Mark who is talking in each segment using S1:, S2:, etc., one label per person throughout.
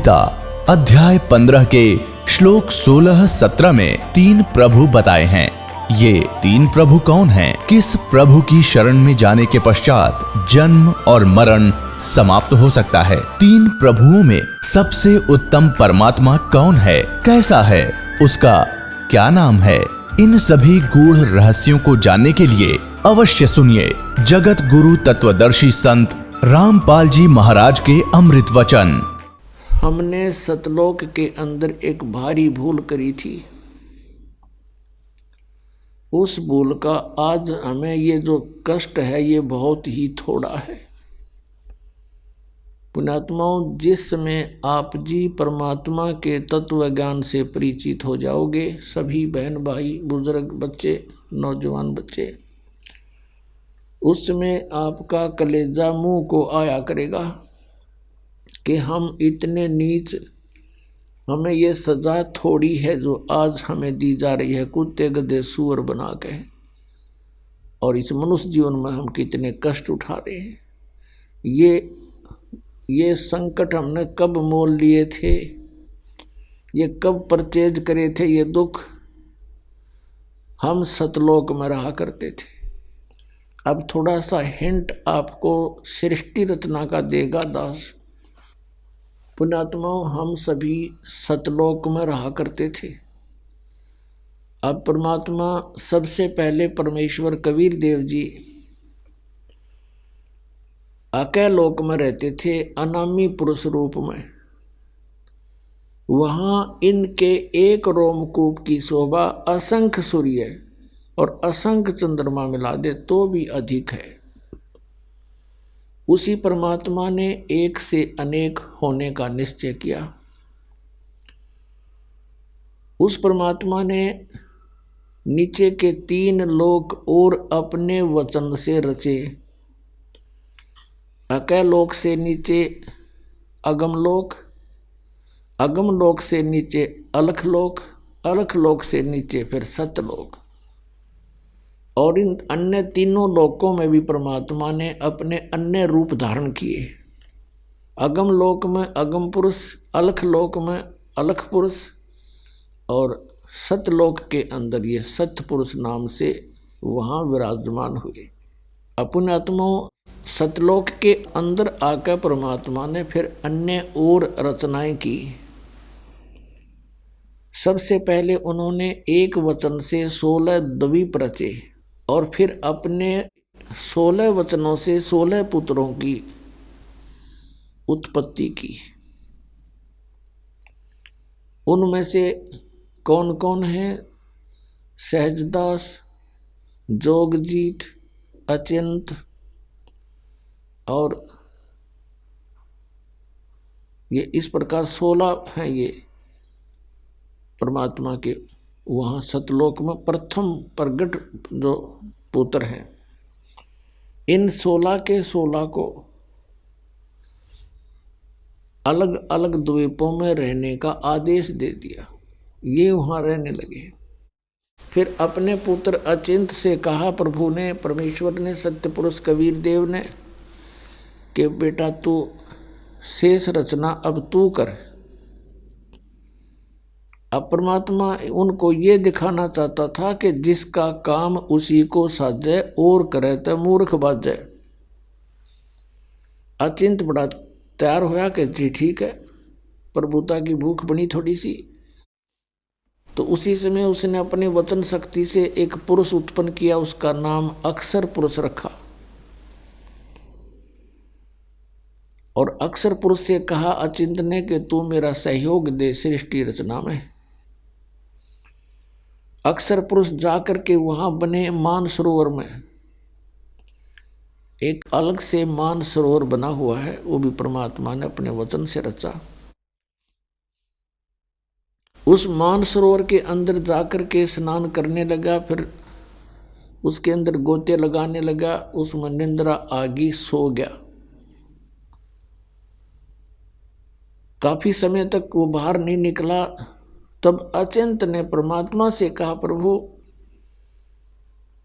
S1: गीता अध्याय 15 के श्लोक 16-17 में 3 प्रभु बताए हैं। ये 3 प्रभु कौन हैं? किस प्रभु की शरण में जाने के पश्चात जन्म और मरण समाप्त हो सकता है? 3 प्रभुओं में सबसे उत्तम परमात्मा कौन है? कैसा है? उसका क्या नाम है? इन सभी गूढ़ रहस्यों को जानने के लिए अवश्य सुनिए जगत गुरु तत्वदर्शी संत रामपाल जी महाराज के अमृत वचन।
S2: हमने सतलोक के अंदर एक भारी भूल करी थी। उस भूल का आज हमें ये जो कष्ट है ये बहुत ही थोड़ा है। पुण्यात्माओं, जिस समय आप जी परमात्मा के तत्व ज्ञान से परिचित हो जाओगे, सभी बहन भाई बुजुर्ग बच्चे नौजवान बच्चे, उस समय आपका कलेजा मुंह को आया करेगा कि हम इतने नीच, हमें ये सजा थोड़ी है जो आज हमें दी जा रही है कुत्ते गधे सूअर बना के, और इस मनुष्य जीवन में हम कितने कष्ट उठा रहे हैं। ये संकट हमने कब मोल लिए थे, ये कब परचेज करे थे ये दुख। हम सतलोक में रहा करते थे। अब थोड़ा सा हिंट आपको सृष्टि रचना का देगा दास। पुण्यात्माओं, हम सभी सतलोक में रहा करते थे। अब परमात्मा सबसे पहले परमेश्वर कबीर देव जी अकैलोक में रहते थे, अनामी पुरुष रूप में। वहां इनके एक रोमकूप की शोभा असंख्य सूर्य और असंख्य चंद्रमा मिला दे तो भी अधिक है। उसी परमात्मा ने एक से अनेक होने का निश्चय किया। उस परमात्मा ने नीचे के 3 लोक और अपने वचन से रचे। अकैलोक से नीचे अगमलोक, अगमलोक से नीचे अलखलोक, अलखलोक से नीचे फिर सतलोक, और इन अन्य तीनों लोकों में भी परमात्मा ने अपने अन्य रूप धारण किए। अगम लोक में अगम पुरुष, अलख लोक में अलख पुरुष, और सतलोक के अंदर ये सत्य पुरुष नाम से वहाँ विराजमान हुए। अपने आत्माओं, सतलोक के अंदर आकर परमात्मा ने फिर अन्य और रचनाएं की। सबसे पहले उन्होंने एक वचन से 16 द्वीप रचे, और फिर अपने 16 वचनों से 16 पुत्रों की उत्पत्ति की। उनमें से कौन कौन है? सहजदास, जोगजीत, अचिंत, और ये इस प्रकार 16 हैं ये परमात्मा के वहाँ सतलोक में प्रथम प्रगट जो पुत्र हैं। इन 16 के 16 को अलग अलग द्वीपों में रहने का आदेश दे दिया। ये वहाँ रहने लगे। फिर अपने पुत्र अचिंत से कहा प्रभु ने, परमेश्वर ने, सत्य पुरुष कबीर देव ने, कि बेटा तू शेष रचना अब तू कर। अब परमात्मा उनको ये दिखाना चाहता था कि जिसका काम उसी को साजे और करे तो मूर्ख बाजे। अचिंत बड़ा तैयार होया कि जी ठीक है, प्रभुता की भूख बनी थोड़ी सी। तो उसी समय उसने अपने वचन शक्ति से एक पुरुष उत्पन्न किया, उसका नाम अक्षर पुरुष रखा, और अक्षर पुरुष से कहा अचिंत ने कि तू मेरा सहयोग दे सृष्टि रचना में। अक्षर पुरुष जाकर के वहां बने मानसरोवर में, एक अलग से मानसरोवर बना हुआ है, वो भी परमात्मा ने अपने वचन से रचा। उस मानसरोवर के अंदर जाकर के स्नान करने लगा, फिर उसके अंदर गोते लगाने लगा, उसमें निंद्रा आगी, सो गया। काफी समय तक वो बाहर नहीं निकला। तब अचिंत ने परमात्मा से कहा, प्रभु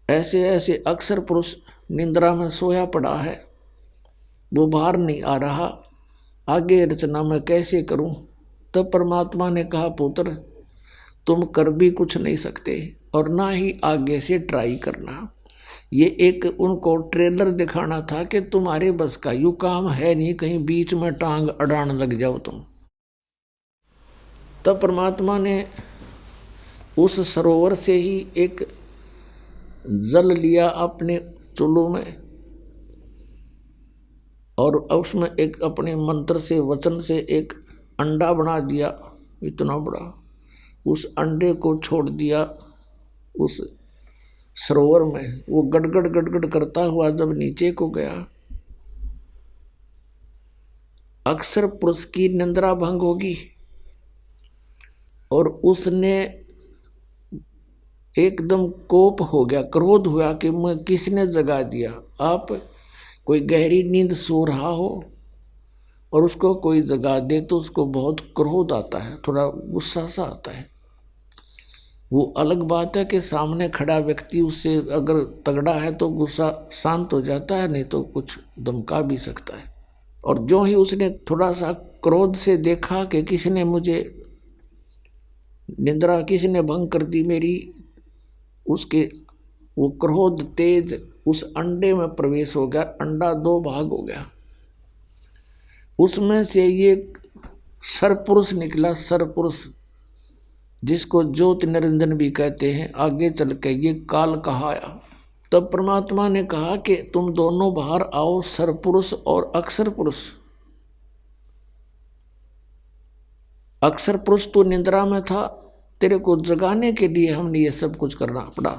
S2: ऐसे ऐसे अक्षर पुरुष निंद्रा में सोया पड़ा है, वो बाहर नहीं आ रहा, आगे रचना मैं कैसे करूं? तब परमात्मा ने कहा, पुत्र तुम कर भी कुछ नहीं सकते और ना ही आगे से ट्राई करना। ये एक उनको ट्रेलर दिखाना था कि तुम्हारे बस का यूं काम है नहीं, कहीं बीच में टांग अड़ान लग जाओ तुम। तब परमात्मा ने उस सरोवर से ही एक जल लिया अपने चुल्लू में और उसमें एक अपने मंत्र से वचन से एक अंडा बना दिया इतना बड़ा। उस अंडे को छोड़ दिया उस सरोवर में। वो गड़गड़ गड़गड़ करता हुआ जब नीचे को गया, अक्सर पुरुष की निंद्रा भंग होगी और उसने एकदम कोप हो गया, क्रोध हुआ कि मैं किसने जगा दिया। आप कोई गहरी नींद सो रहा हो और उसको कोई जगा दे तो उसको बहुत क्रोध आता है, थोड़ा गुस्सा सा आता है। वो अलग बात है कि सामने खड़ा व्यक्ति उससे अगर तगड़ा है तो गुस्सा शांत हो जाता है, नहीं तो कुछ धमका भी सकता है। और जो ही उसने थोड़ा सा क्रोध से देखा कि किसने मुझे निद्रा, किसने भंग कर दी मेरी, उसके वो क्रोध तेज उस अंडे में प्रवेश हो गया। अंडा दो भाग हो गया, उसमें से ये सरपुरुष निकला। सरपुरुष जिसको ज्योति निरंजन भी कहते हैं, आगे चल के ये काल कहाया। तब परमात्मा ने कहा कि तुम दोनों बाहर आओ, सरपुरुष और अक्षर पुरुष। अक्षर पुरुष तो निद्रा में था, तेरे को जगाने के लिए हमने ये सब कुछ करना पड़ा,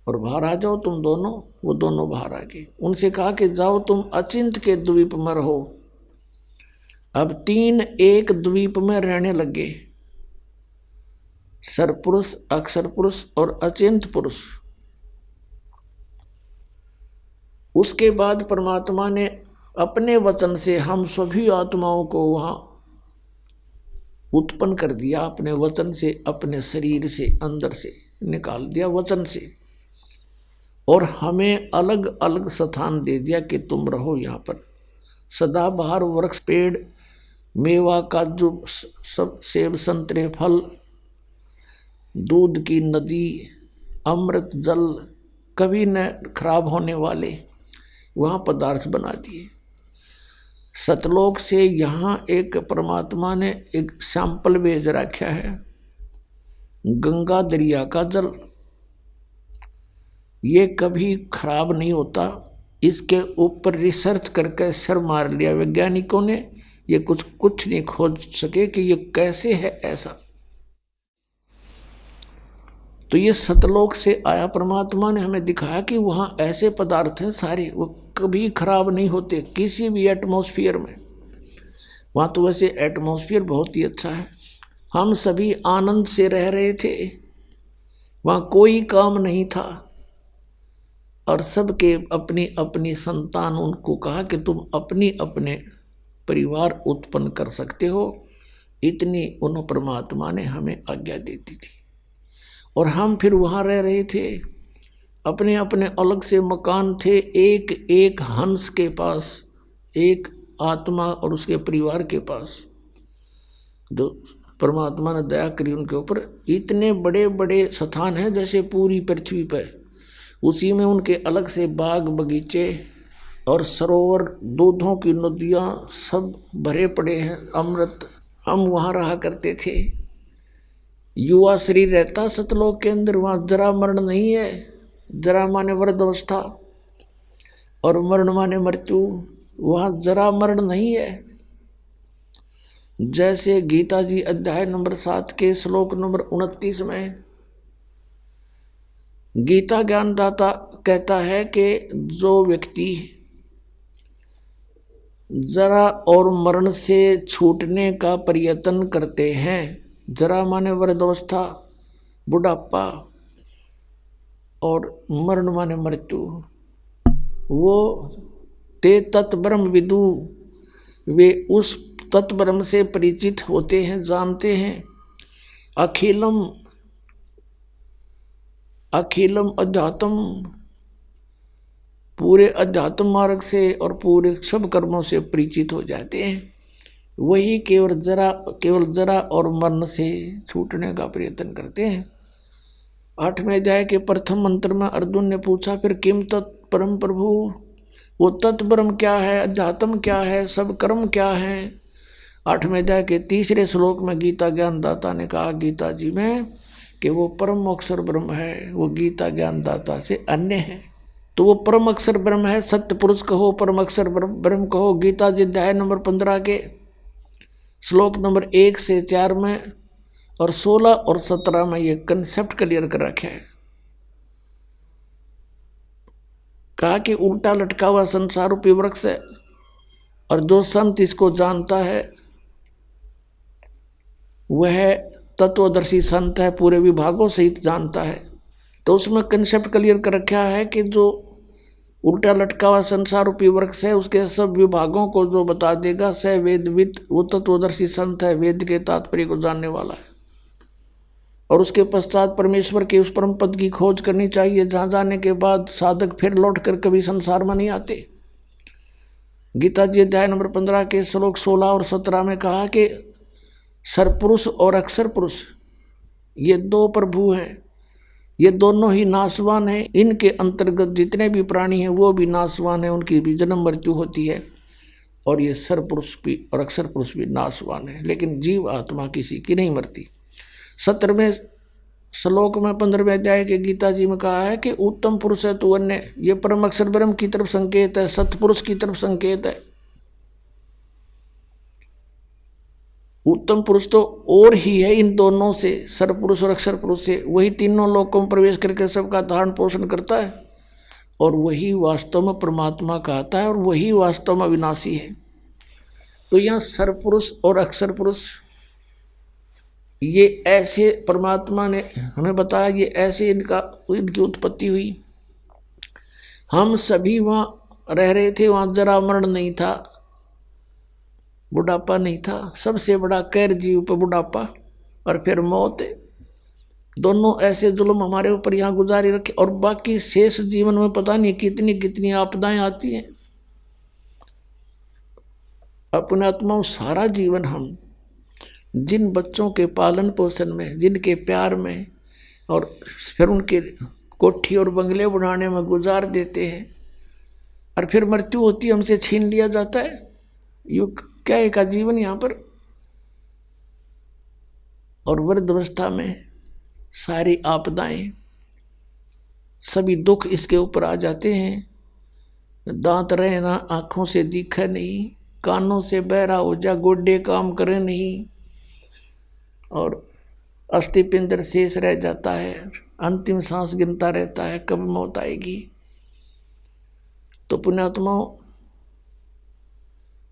S2: और बाहर आ जाओ तुम दोनों। वो दोनों बाहर आ गए। उनसे कहा कि जाओ तुम अचिंत के द्वीप में रहो। अब तीन एक द्वीप में रहने लगे, सरपुरुष, अक्षर पुरुष और अचिंत पुरुष। उसके बाद परमात्मा ने अपने वचन से हम सभी आत्माओं को वहां उत्पन्न कर दिया। अपने वचन से, अपने शरीर से, अंदर से निकाल दिया वचन से, और हमें अलग अलग स्थान दे दिया कि तुम रहो यहाँ पर सदा। बाहर वृक्ष, पेड़, मेवा, काजू, सब सेब, संतरे, फल, दूध की नदी, अमृत जल, कभी न खराब होने वाले वहाँ पदार्थ बना दिए। सतलोक से यहाँ एक परमात्मा ने एक सैंपल भेज रखा है, गंगा दरिया का जल। ये कभी खराब नहीं होता। इसके ऊपर रिसर्च करके सर मार लिया वैज्ञानिकों ने, ये कुछ नहीं खोज सके कि ये कैसे है ऐसा। तो ये सतलोक से आया, परमात्मा ने हमें दिखाया कि वहाँ ऐसे पदार्थ हैं सारे, वो कभी खराब नहीं होते किसी भी एटमॉस्फेयर में। वहाँ तो वैसे एटमॉस्फेयर बहुत ही अच्छा है, हम सभी आनंद से रह रहे थे, वहाँ कोई काम नहीं था। और सबके अपनी अपनी संतान, उनको कहा कि तुम अपनी अपने परिवार उत्पन्न कर सकते हो, इतनी उन परमात्मा ने हमें आज्ञा दे दी थी। और हम फिर वहाँ रह रहे थे, अपने अपने अलग से मकान थे। एक एक हंस के पास, एक आत्मा और उसके परिवार के पास, जो परमात्मा ने दया करी उनके ऊपर। इतने बड़े बड़े स्थान हैं जैसे पूरी पृथ्वी पर, उसी में उनके अलग से बाग बगीचे और सरोवर, दूधों की नदियाँ सब भरे पड़े हैं, अमृत। हम वहाँ रहा करते थे। युवा शरीर रहता सतलोक के अंदर, वहाँ जरा मरण नहीं है। जरा माने वृद्ध अवस्था और मरण माने मृत्यु, वहाँ जरा मरण नहीं है। जैसे गीता जी अध्याय नंबर 7 के श्लोक नंबर 29 में गीता ज्ञानदाता कहता है कि जो व्यक्ति जरा और मरण से छूटने का प्रयत्न करते हैं, जरा माने वृद्धावस्था, बुढ़ापा, और मरण माने मृत्यु, वो ते तत्ब्रह्म विदु, वे उस तत्ब्रह्म से परिचित होते हैं, जानते हैं। अखिलम अखिलम अध्यात्म, पूरे अध्यात्म मार्ग से और पूरे सब कर्मों से परिचित हो जाते हैं। वही केवल जरा और मरण से छूटने का प्रयत्न करते हैं। 8वें अध्याय के प्रथम मंत्र में अर्जुन ने पूछा, फिर किम तत् परम प्रभु, वो तत्परम क्या है, अध्यात्म क्या है, सब कर्म क्या है। 8वें अध्याय के 3 श्लोक में गीता ज्ञानदाता ने कहा गीता जी में कि वो परम अक्षर ब्रह्म है, वो गीता ज्ञानदाता से अन्य है। तो वो परम अक्षर ब्रह्म है, सत्य पुरुष कहो, परम अक्षर ब्रह्म कहो। गीता जी अध्याय नंबर 15 के श्लोक नंबर 1 से 4 में और 16 और 17 में ये कंसेप्ट क्लियर कर रखे हैं। कहा कि उल्टा लटका हुआ संसार रूपी वृक्ष है, और जो संत इसको जानता है वह तत्वदर्शी संत है, पूरे विभागों सहित जानता है। तो उसमें कंसेप्ट क्लियर कर रखा है कि जो उल्टा लटका हुआ संसार रूपी वृक्ष है उसके सब विभागों को जो बता देगा स वेदविद, वो तत्वदर्शी संत है, वेद के तात्पर्य को जानने वाला है। और उसके पश्चात परमेश्वर के उस परम पद की खोज करनी चाहिए जहाँ जाने के बाद साधक फिर लौट कर कभी संसार में नहीं आते। गीता जी अध्याय नंबर 15 के श्लोक 16 और 17 में कहा कि सरपुरुष और अक्षर पुरुष ये दो प्रभु हैं, ये दोनों ही नाशवान हैं। इनके अंतर्गत जितने भी प्राणी हैं वो भी नाशवान हैं, उनकी भी जन्म मृत्यु होती है। और ये सरपुरुष भी और अक्षर पुरुष भी नाशवान है, लेकिन जीव आत्मा किसी की नहीं मरती। 17वें श्लोक में 15वें अध्याय के गीता जी में कहा है कि उत्तम पुरुष है तू अन्य, ये परम अक्षर ब्रह्म की तरफ संकेत है, सतपुरुष की तरफ संकेत है। उत्तम पुरुष तो और ही है इन दोनों से, सरपुरुष और अक्षर पुरुष से, वही तीनों लोकों में प्रवेश करके सबका धारण पोषण करता है, और वही वास्तव में परमात्मा कहता है, और वही वास्तव में विनाशी है। तो यहाँ सरपुरुष और अक्षर पुरुष ये ऐसे परमात्मा ने हमें बताया, ये ऐसे इनकी उत्पत्ति हुई। हम सभी वहाँ रह रहे थे, वहाँ जरा मरण नहीं था, बुढ़ापा नहीं था। सबसे बड़ा कैर जीव पर बुढ़ापा और फिर मौत, दोनों ऐसे जुल्म हमारे ऊपर यहाँ गुजारी रखे। और बाकी शेष जीवन में पता नहीं कितनी कितनी आपदाएं आती हैं। अपने आत्माओं सारा जीवन हम जिन बच्चों के पालन पोषण में, जिनके प्यार में, और फिर उनके कोठी और बंगले बनाने में गुजार देते हैं, और फिर मृत्यु होती है, हमसे छीन लिया जाता है। युग क्या एक जीवन यहाँ पर। और वृद्धावस्था में सारी आपदाएं, सभी दुख इसके ऊपर आ जाते हैं। दांत रहे ना, आंखों से दिखे नहीं, कानों से बहरा हो जा, गोड्डे काम करे नहीं, और अस्थि पिंजर शेष रह जाता है, अंतिम सांस गिनता रहता है कब मौत आएगी। तो पुण्यात्माओं,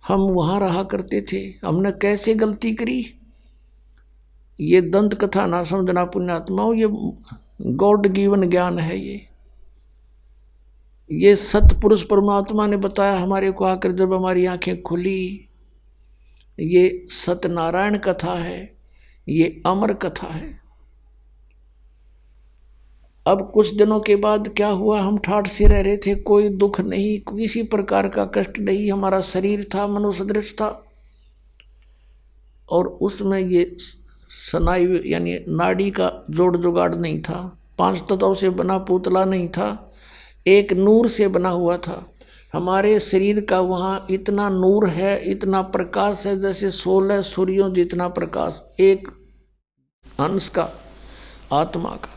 S2: हम वहाँ रहा करते थे, हमने कैसे गलती करी, ये दंत कथा ना समझना पुण्यात्माओं, ये गॉड गिवन ज्ञान है। ये सतपुरुष परमात्मा ने बताया हमारे को आकर, जब हमारी आंखें खुली। ये सत्यनारायण कथा है, ये अमर कथा है। अब कुछ दिनों के बाद क्या हुआ, हम ठाठ से रह रहे थे, कोई दुख नहीं, किसी प्रकार का कष्ट नहीं। हमारा शरीर था मनुसदृश था, और उसमें ये स्नायु यानी नाड़ी का जोड़ जुगाड़ नहीं था, 5 तत्वों से बना पुतला नहीं था, एक नूर से बना हुआ था। हमारे शरीर का वहाँ इतना नूर है, इतना प्रकाश है, जैसे 16 सूर्यों जितना प्रकाश एक अंश का आत्मा का।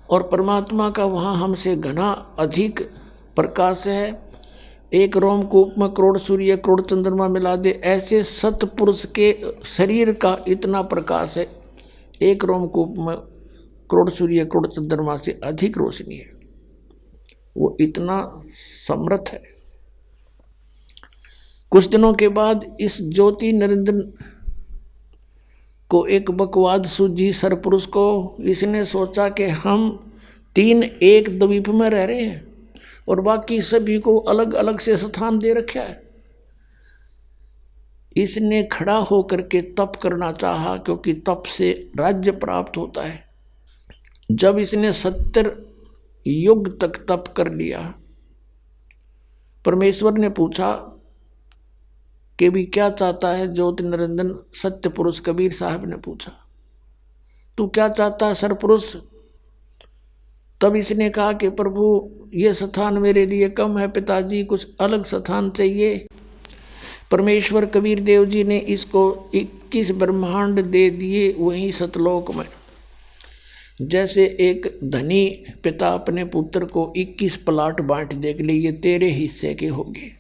S2: और परमात्मा का वहाँ हमसे घना अधिक प्रकाश है। एक रोमकूप में करोड़ सूर्य करोड़ चंद्रमा मिला दे, ऐसे सतपुरुष के शरीर का इतना प्रकाश है। एक रोमकूप में करोड़ सूर्य करोड़ चंद्रमा से अधिक रोशनी है, वो इतना समर्थ है। कुछ दिनों के बाद इस ज्योति निरंजन को एक बकवाद सूझी सरपुरुष को। इसने सोचा कि हम 3 एक द्वीप में रह रहे हैं और बाकी सभी को अलग अलग से स्थान दे रखा है। इसने खड़ा होकर के तप करना चाहा, क्योंकि तप से राज्य प्राप्त होता है। जब इसने 70 युग तक तप कर लिया, परमेश्वर ने पूछा कि भी क्या चाहता है ज्योति निरंजन सत्य पुरुष कबीर साहब ने पूछा, तू क्या चाहता है सरपुरुष? तब इसने कहा कि प्रभु ये स्थान मेरे लिए कम है पिताजी, कुछ अलग स्थान चाहिए। परमेश्वर कबीर देव जी ने इसको 21 ब्रह्मांड दे दिए वहीं सतलोक में। जैसे एक धनी पिता अपने पुत्र को 21 प्लाट बांट दे के लिए ये तेरे हिस्से के होंगे।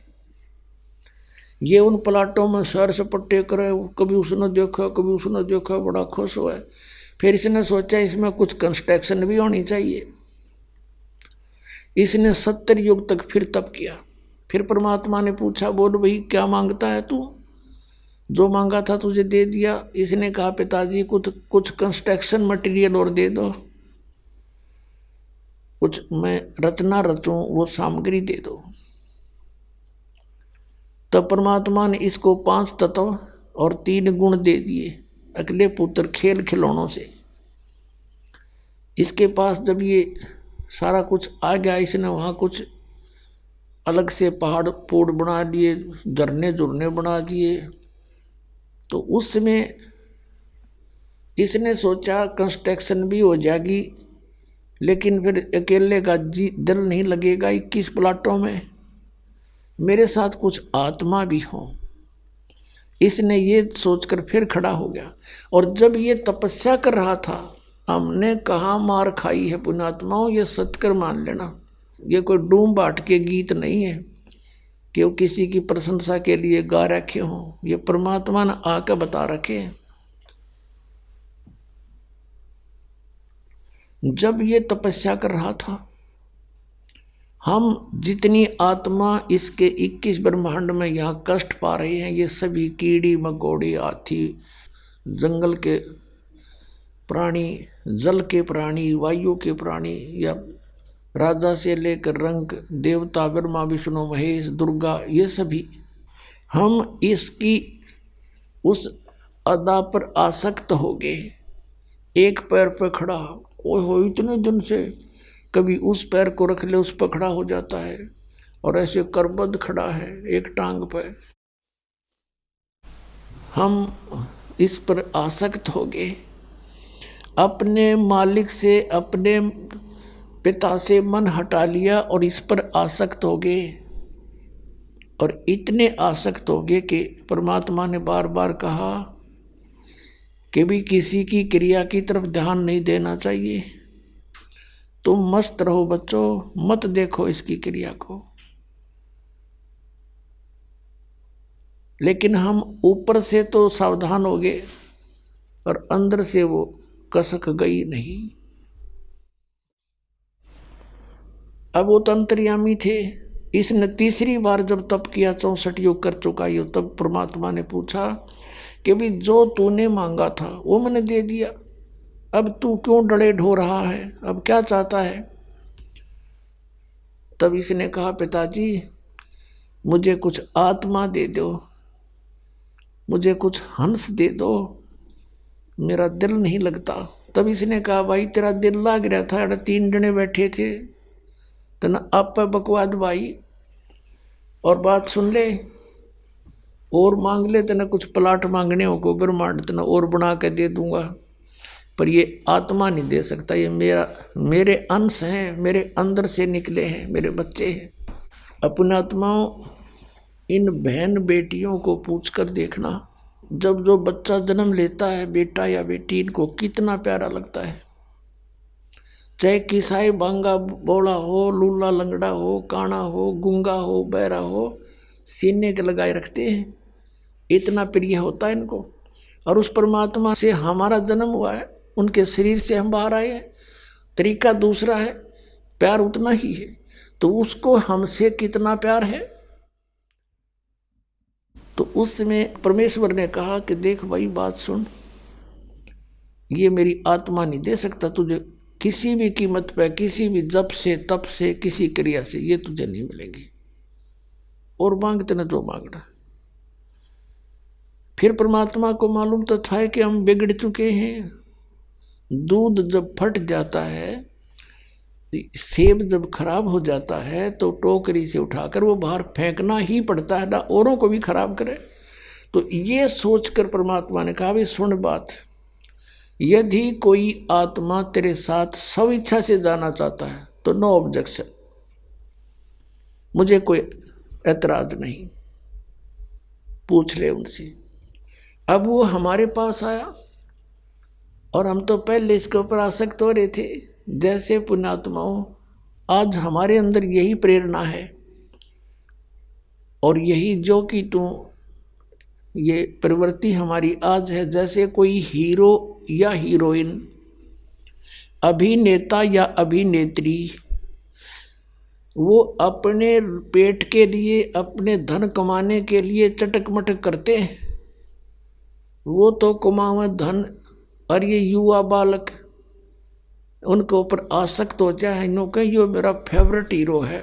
S2: ये उन प्लाटों में सैर सपट्टे करे, कभी उसने देखा कभी उसने देखा, बड़ा खुश हुआ। फिर इसने सोचा इसमें कुछ कंस्ट्रक्शन भी होनी चाहिए। इसने 70 युग तक फिर तप किया। फिर परमात्मा ने पूछा, बोल भाई क्या मांगता है तू? जो मांगा था तुझे दे दिया। इसने कहा पिताजी कुछ कंस्ट्रक्शन मटेरियल और दे दो, कुछ मैं रचना रचूं वो सामग्री दे दो। तब परमात्मा ने इसको 5 तत्व और 3 गुण दे दिए अगले पुत्र खेल खिलौनों से। इसके पास जब ये सारा कुछ आ गया, इसने वहाँ कुछ अलग से पहाड़ पोड़ बना दिए, झरने झुरने बना दिए। तो उसमें इसने सोचा कंस्ट्रक्शन भी हो जाएगी, लेकिन फिर अकेले का दिल नहीं लगेगा 21 प्लाटों में, मेरे साथ कुछ आत्मा भी हो। इसने ये सोचकर फिर खड़ा हो गया। और जब ये तपस्या कर रहा था, हमने कहाँ मार खाई है पुण्यात्माओं, ये सत्कर मान लेना। ये कोई डूम बाट के गीत नहीं है कि वो किसी की प्रशंसा के लिए गा रखे हों, ये परमात्मा ने आकर बता रखे हैं। जब ये तपस्या कर रहा था, हम जितनी आत्मा इसके 21 ब्रह्मांड में यहाँ कष्ट पा रहे हैं, ये सभी कीड़ी मकोड़ी, हाथी, जंगल के प्राणी, जल के प्राणी, वायु के प्राणी, या राजा से लेकर रंग देवता, ब्रह्मा विष्णु महेश दुर्गा, ये सभी हम इसकी उस अदा पर आसक्त हो गए। एक पैर पर खड़ा, ओए हो इतने दिन से, कभी उस पैर को रख ले उस पर खड़ा हो जाता है, और ऐसे करबद्ध खड़ा है एक टांग पर। हम इस पर आसक्त हो गए, अपने मालिक से, अपने पिता से मन हटा लिया और इस पर आसक्त हो गए। और इतने आसक्त हो गए कि परमात्मा ने बार बार कहा कि भी किसी की क्रिया की तरफ ध्यान नहीं देना चाहिए, तुम मस्त रहो बच्चों, मत देखो इसकी क्रिया को। लेकिन हम ऊपर से तो सावधान हो गए और अंदर से वो कसक गई नहीं। अब वो तो अंतर्यामी थे। इसने तीसरी बार जब तप किया, 64 युग कर चुका ये, तब परमात्मा ने पूछा कि भी जो तूने मांगा था वो मैंने दे दिया, अब तू क्यों डरे ढो रहा है, अब क्या चाहता है? तब इसने कहा पिताजी मुझे कुछ आत्मा दे दो, मुझे कुछ हंस दे दो, मेरा दिल नहीं लगता। तब इसने कहा भाई तेरा दिल लग रहा था, 3 जने बैठे थे, तना आप बकवाद भाई, और बात सुन ले और मांग ले, तना कुछ प्लाट मांगने हो को ब्रह्मांड तना और बना के दे दूंगा, पर ये आत्मा नहीं दे सकता, ये मेरे अंश हैं, मेरे अंदर से निकले हैं, मेरे बच्चे हैं। अपने आत्माओं, इन बहन बेटियों को पूछकर देखना, जब जो बच्चा जन्म लेता है, बेटा या बेटी, इनको कितना प्यारा लगता है। चाहे किसाई बांगा बोला हो, लूला लंगड़ा हो, काना हो, गूंगा हो, बहरा हो, सीने के लगाए रखते हैं, इतना प्रिय होता है इनको। और उस परमात्मा से हमारा जन्म हुआ है, उनके शरीर से हम बाहर आए हैं, तरीका दूसरा है, प्यार उतना ही है। तो उसको हमसे कितना प्यार है। तो उसमें परमेश्वर ने कहा कि देख भाई बात सुन, ये मेरी आत्मा नहीं दे सकता तुझे किसी भी कीमत पे, किसी भी जप से, तप से, किसी क्रिया से, ये तुझे नहीं मिलेंगी, और मांगते न जो मांगना। फिर परमात्मा को मालूम तो था कि हम बिगड़ चुके हैं। दूध जब फट जाता है, सेब जब खराब हो जाता है, तो टोकरी से उठाकर वो बाहर फेंकना ही पड़ता है, ना औरों को भी खराब करे तो ये सोचकर परमात्मा ने कहा, भाई सुन बात, यदि कोई आत्मा तेरे साथ स्व इच्छा से जाना चाहता है तो नो ऑब्जेक्शन, मुझे कोई ऐतराज नहीं, पूछ ले उनसे। अब वो हमारे पास आया और हम तो पहले इसके ऊपर आसक्त हो रहे थे। जैसे पुण्यात्माओं, आज हमारे अंदर यही प्रेरणा है और यही जो कि तू ये प्रवृत्ति हमारी आज है। जैसे कोई हीरो या हीरोइन, अभिनेता या अभिनेत्री, वो अपने पेट के लिए, अपने धन कमाने के लिए चटक मटक करते हैं। वो तो कमावे धन, और ये युवा बालक उनके ऊपर आसक्त हो जाए, इन्होंने ये मेरा फेवरेट हीरो है,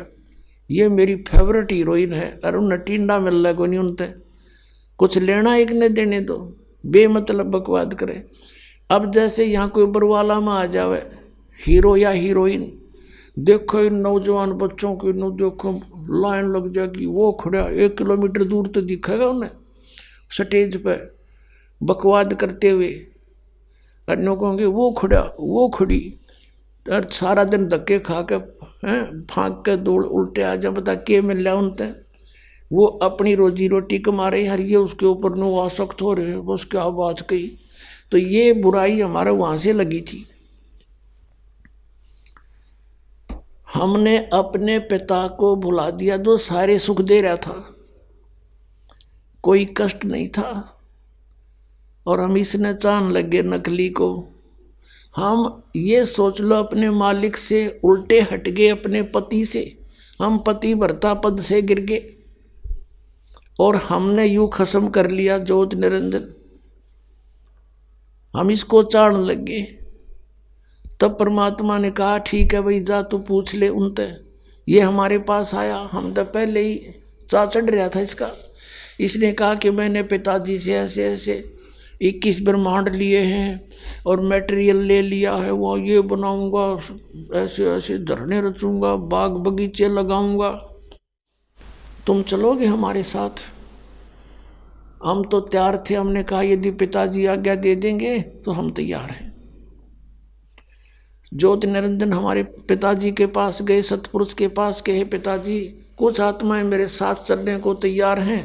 S2: ये मेरी फेवरेट हीरोइन है, और उन्हें टिंडा मिल रहा को नहीं, उनसे कुछ लेना एक ने देने दो, बेमतलब बकवाद करे। अब जैसे यहाँ कोई बरवाला में आ जावे हीरो या हीरोइन, देखो इन नौजवान बच्चों की, देखो लाइन लग जाएगी, वो खड़ा 1 किलोमीटर दूर तो दिखेगा उन्हें स्टेज पे बकवाद करते हुए, और कहोगे वो खड़ा वो खड़ी, और सारा दिन धक्के खा के फाँक के दौड़ उल्टे आ जा, बता के मिल रहा उनसे। वो अपनी रोजी रोटी कमा रहे, हर ये उसके ऊपर नो आसक्त हो रहे, बस क्या बात कही। तो ये बुराई हमारे वहाँ से लगी थी। हमने अपने पिता को भुला दिया जो सारे सुख दे रहा था, कोई कष्ट नहीं था, और हम इसने चाहने लगे नकली को। हम ये सोच लो अपने मालिक से उल्टे हट गए, अपने पति से। हम पति भर्ता पद से गिर गए और हमने यूं खत्म कर लिया ज्योत निरंजन, हम इसको चाहने लगे। तब परमात्मा ने कहा, ठीक है भाई, जा तू पूछ ले उनसे। ये हमारे पास आया, हम तो पहले ही चा चढ़ रहा था इसका। इसने कहा कि मैंने पिताजी से ऐसे ऐसे 21 ब्रह्मांड लिए हैं और मटेरियल ले लिया है, वो ये बनाऊंगा, ऐसे ऐसे झरने रचूंगा, बाग बगीचे लगाऊंगा, तुम चलोगे हमारे साथ? हम तो तैयार थे, हमने कहा यदि पिताजी आज्ञा दे देंगे तो हम तैयार हैं। ज्योत निरंजन हमारे पिताजी के पास गए, सतपुरुष के पास गए, पिताजी कुछ आत्माएं मेरे साथ चलने को तैयार हैं।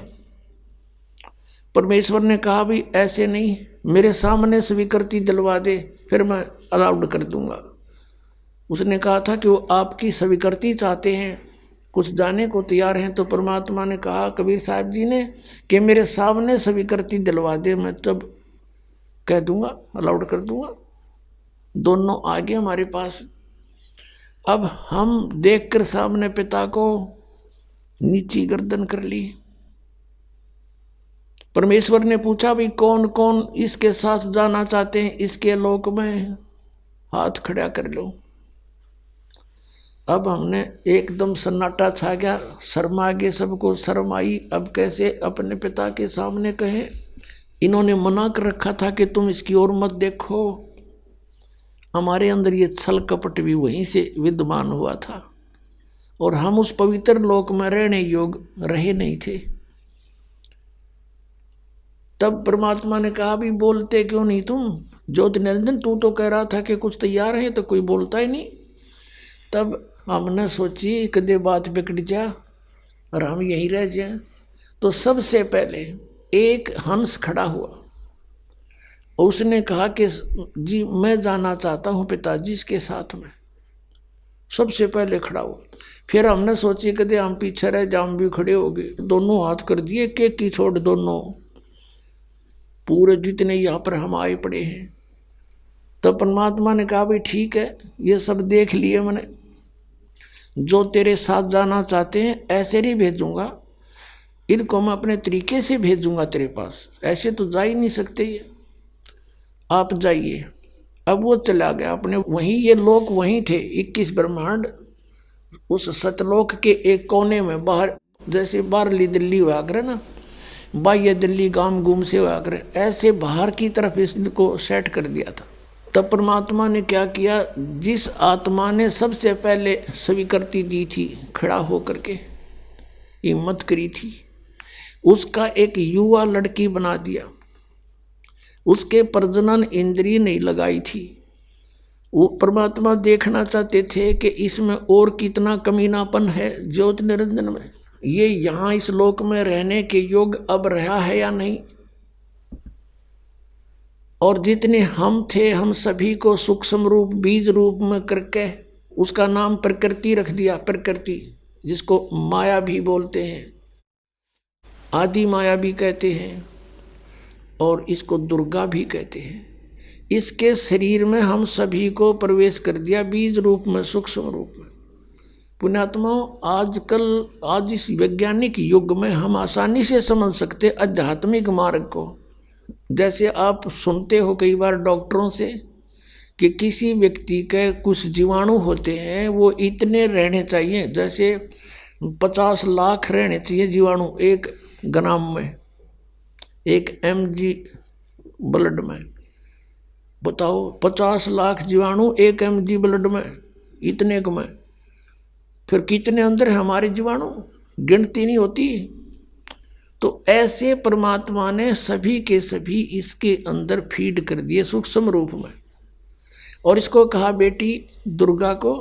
S2: परमेश्वर ने कहा भी ऐसे नहीं, मेरे सामने स्वीकृति दिलवा दे, फिर मैं अलाउड कर दूंगा। उसने कहा था कि वो आपकी स्वीकृति चाहते हैं, कुछ जाने को तैयार हैं। तो परमात्मा ने कहा कबीर साहब जी ने कि मेरे सामने स्वीकृति दिलवा दे, मैं तब कह दूंगा, अलाउड कर दूंगा। दोनों आगे हमारे पास। अब हम देखकर सामने पिता को नीची गर्दन कर ली। परमेश्वर ने पूछा भी कौन कौन इसके साथ जाना चाहते हैं इसके लोक में, हाथ खड़ा कर लो। अब हमने एकदम सन्नाटा छा गया, शर्मा गए, सबको शर्म आई। अब कैसे अपने पिता के सामने कहे? इन्होंने मना कर रखा था कि तुम इसकी ओर मत देखो। हमारे अंदर ये छल कपट भी वहीं से विद्यमान हुआ था और हम उस पवित्र लोक में रहने योग्य रहे नहीं थे। तब परमात्मा ने कहा भी बोलते क्यों नहीं तुम? ज्योति निरंजन तू तो कह रहा था कि कुछ तैयार है, तो कोई बोलता ही नहीं। तब हमने सोची कदे बात बिगड़ जा और हम यहीं रह जाएं। तो सबसे पहले एक हंस खड़ा हुआ और उसने कहा कि जी मैं जाना चाहता हूँ पिताजी के साथ में। सबसे पहले खड़ा हुआ। फिर हमने सोची कदे हम पीछे रह जाए, हम भी खड़े हो गए, दोनों हाथ कर दिए, केक की छोड़ दोनों, पूरे जितने यहाँ पर हम आए पड़े हैं। तो परमात्मा ने कहा भाई ठीक है, ये सब देख लिए मैंने, जो तेरे साथ जाना चाहते हैं ऐसे नहीं भेजूंगा, इनको मैं अपने तरीके से भेजूंगा तेरे पास, ऐसे तो जा ही नहीं सकते ये, आप जाइए। अब वो चला गया अपने, वहीं ये लोग वहीं थे 21 ब्रह्मांड, उस सतलोक के एक कोने में बाहर, जैसे बाहरली दिल्ली हुआ करे ना, बाह्य दिल्ली गांव गुम से हुआ करे, ऐसे बाहर की तरफ इसको सेट कर दिया था। तब परमात्मा ने क्या किया, जिस आत्मा ने सबसे पहले स्वीकृति दी थी, खड़ा होकर के हिम्मत करी थी, उसका एक युवा लड़की बना दिया। उसके प्रजनन इंद्रिय नहीं लगाई थी। वो परमात्मा देखना चाहते थे कि इसमें और कितना कमीनापन है ज्योति निरंजन में, ये यहाँ इस लोक में रहने के योग अब रहा है या नहीं। और जितने हम थे हम सभी को सूक्ष्म रूप बीज रूप में करके उसका नाम प्रकृति रख दिया। प्रकृति जिसको माया भी बोलते हैं, आदि माया भी कहते हैं और इसको दुर्गा भी कहते हैं। इसके शरीर में हम सभी को प्रवेश कर दिया बीज रूप में, सूक्ष्म रूप में। पुण्यात्माओं, आज इस वैज्ञानिक युग में हम आसानी से समझ सकते आध्यात्मिक मार्ग को। जैसे आप सुनते हो कई बार डॉक्टरों से कि किसी व्यक्ति के कुछ जीवाणु होते हैं, वो इतने रहने चाहिए, जैसे 50 लाख रहने चाहिए जीवाणु एक ग्राम में, 1 mg ब्लड में। बताओ 50 लाख जीवाणु 1 mg ब्लड में, इतने को में फिर कितने अंदर है हमारे जीवाणु, गिनती नहीं होती। तो ऐसे परमात्मा ने सभी के सभी इसके अंदर फीड कर दिए सूक्ष्म रूप में। और इसको कहा बेटी दुर्गा को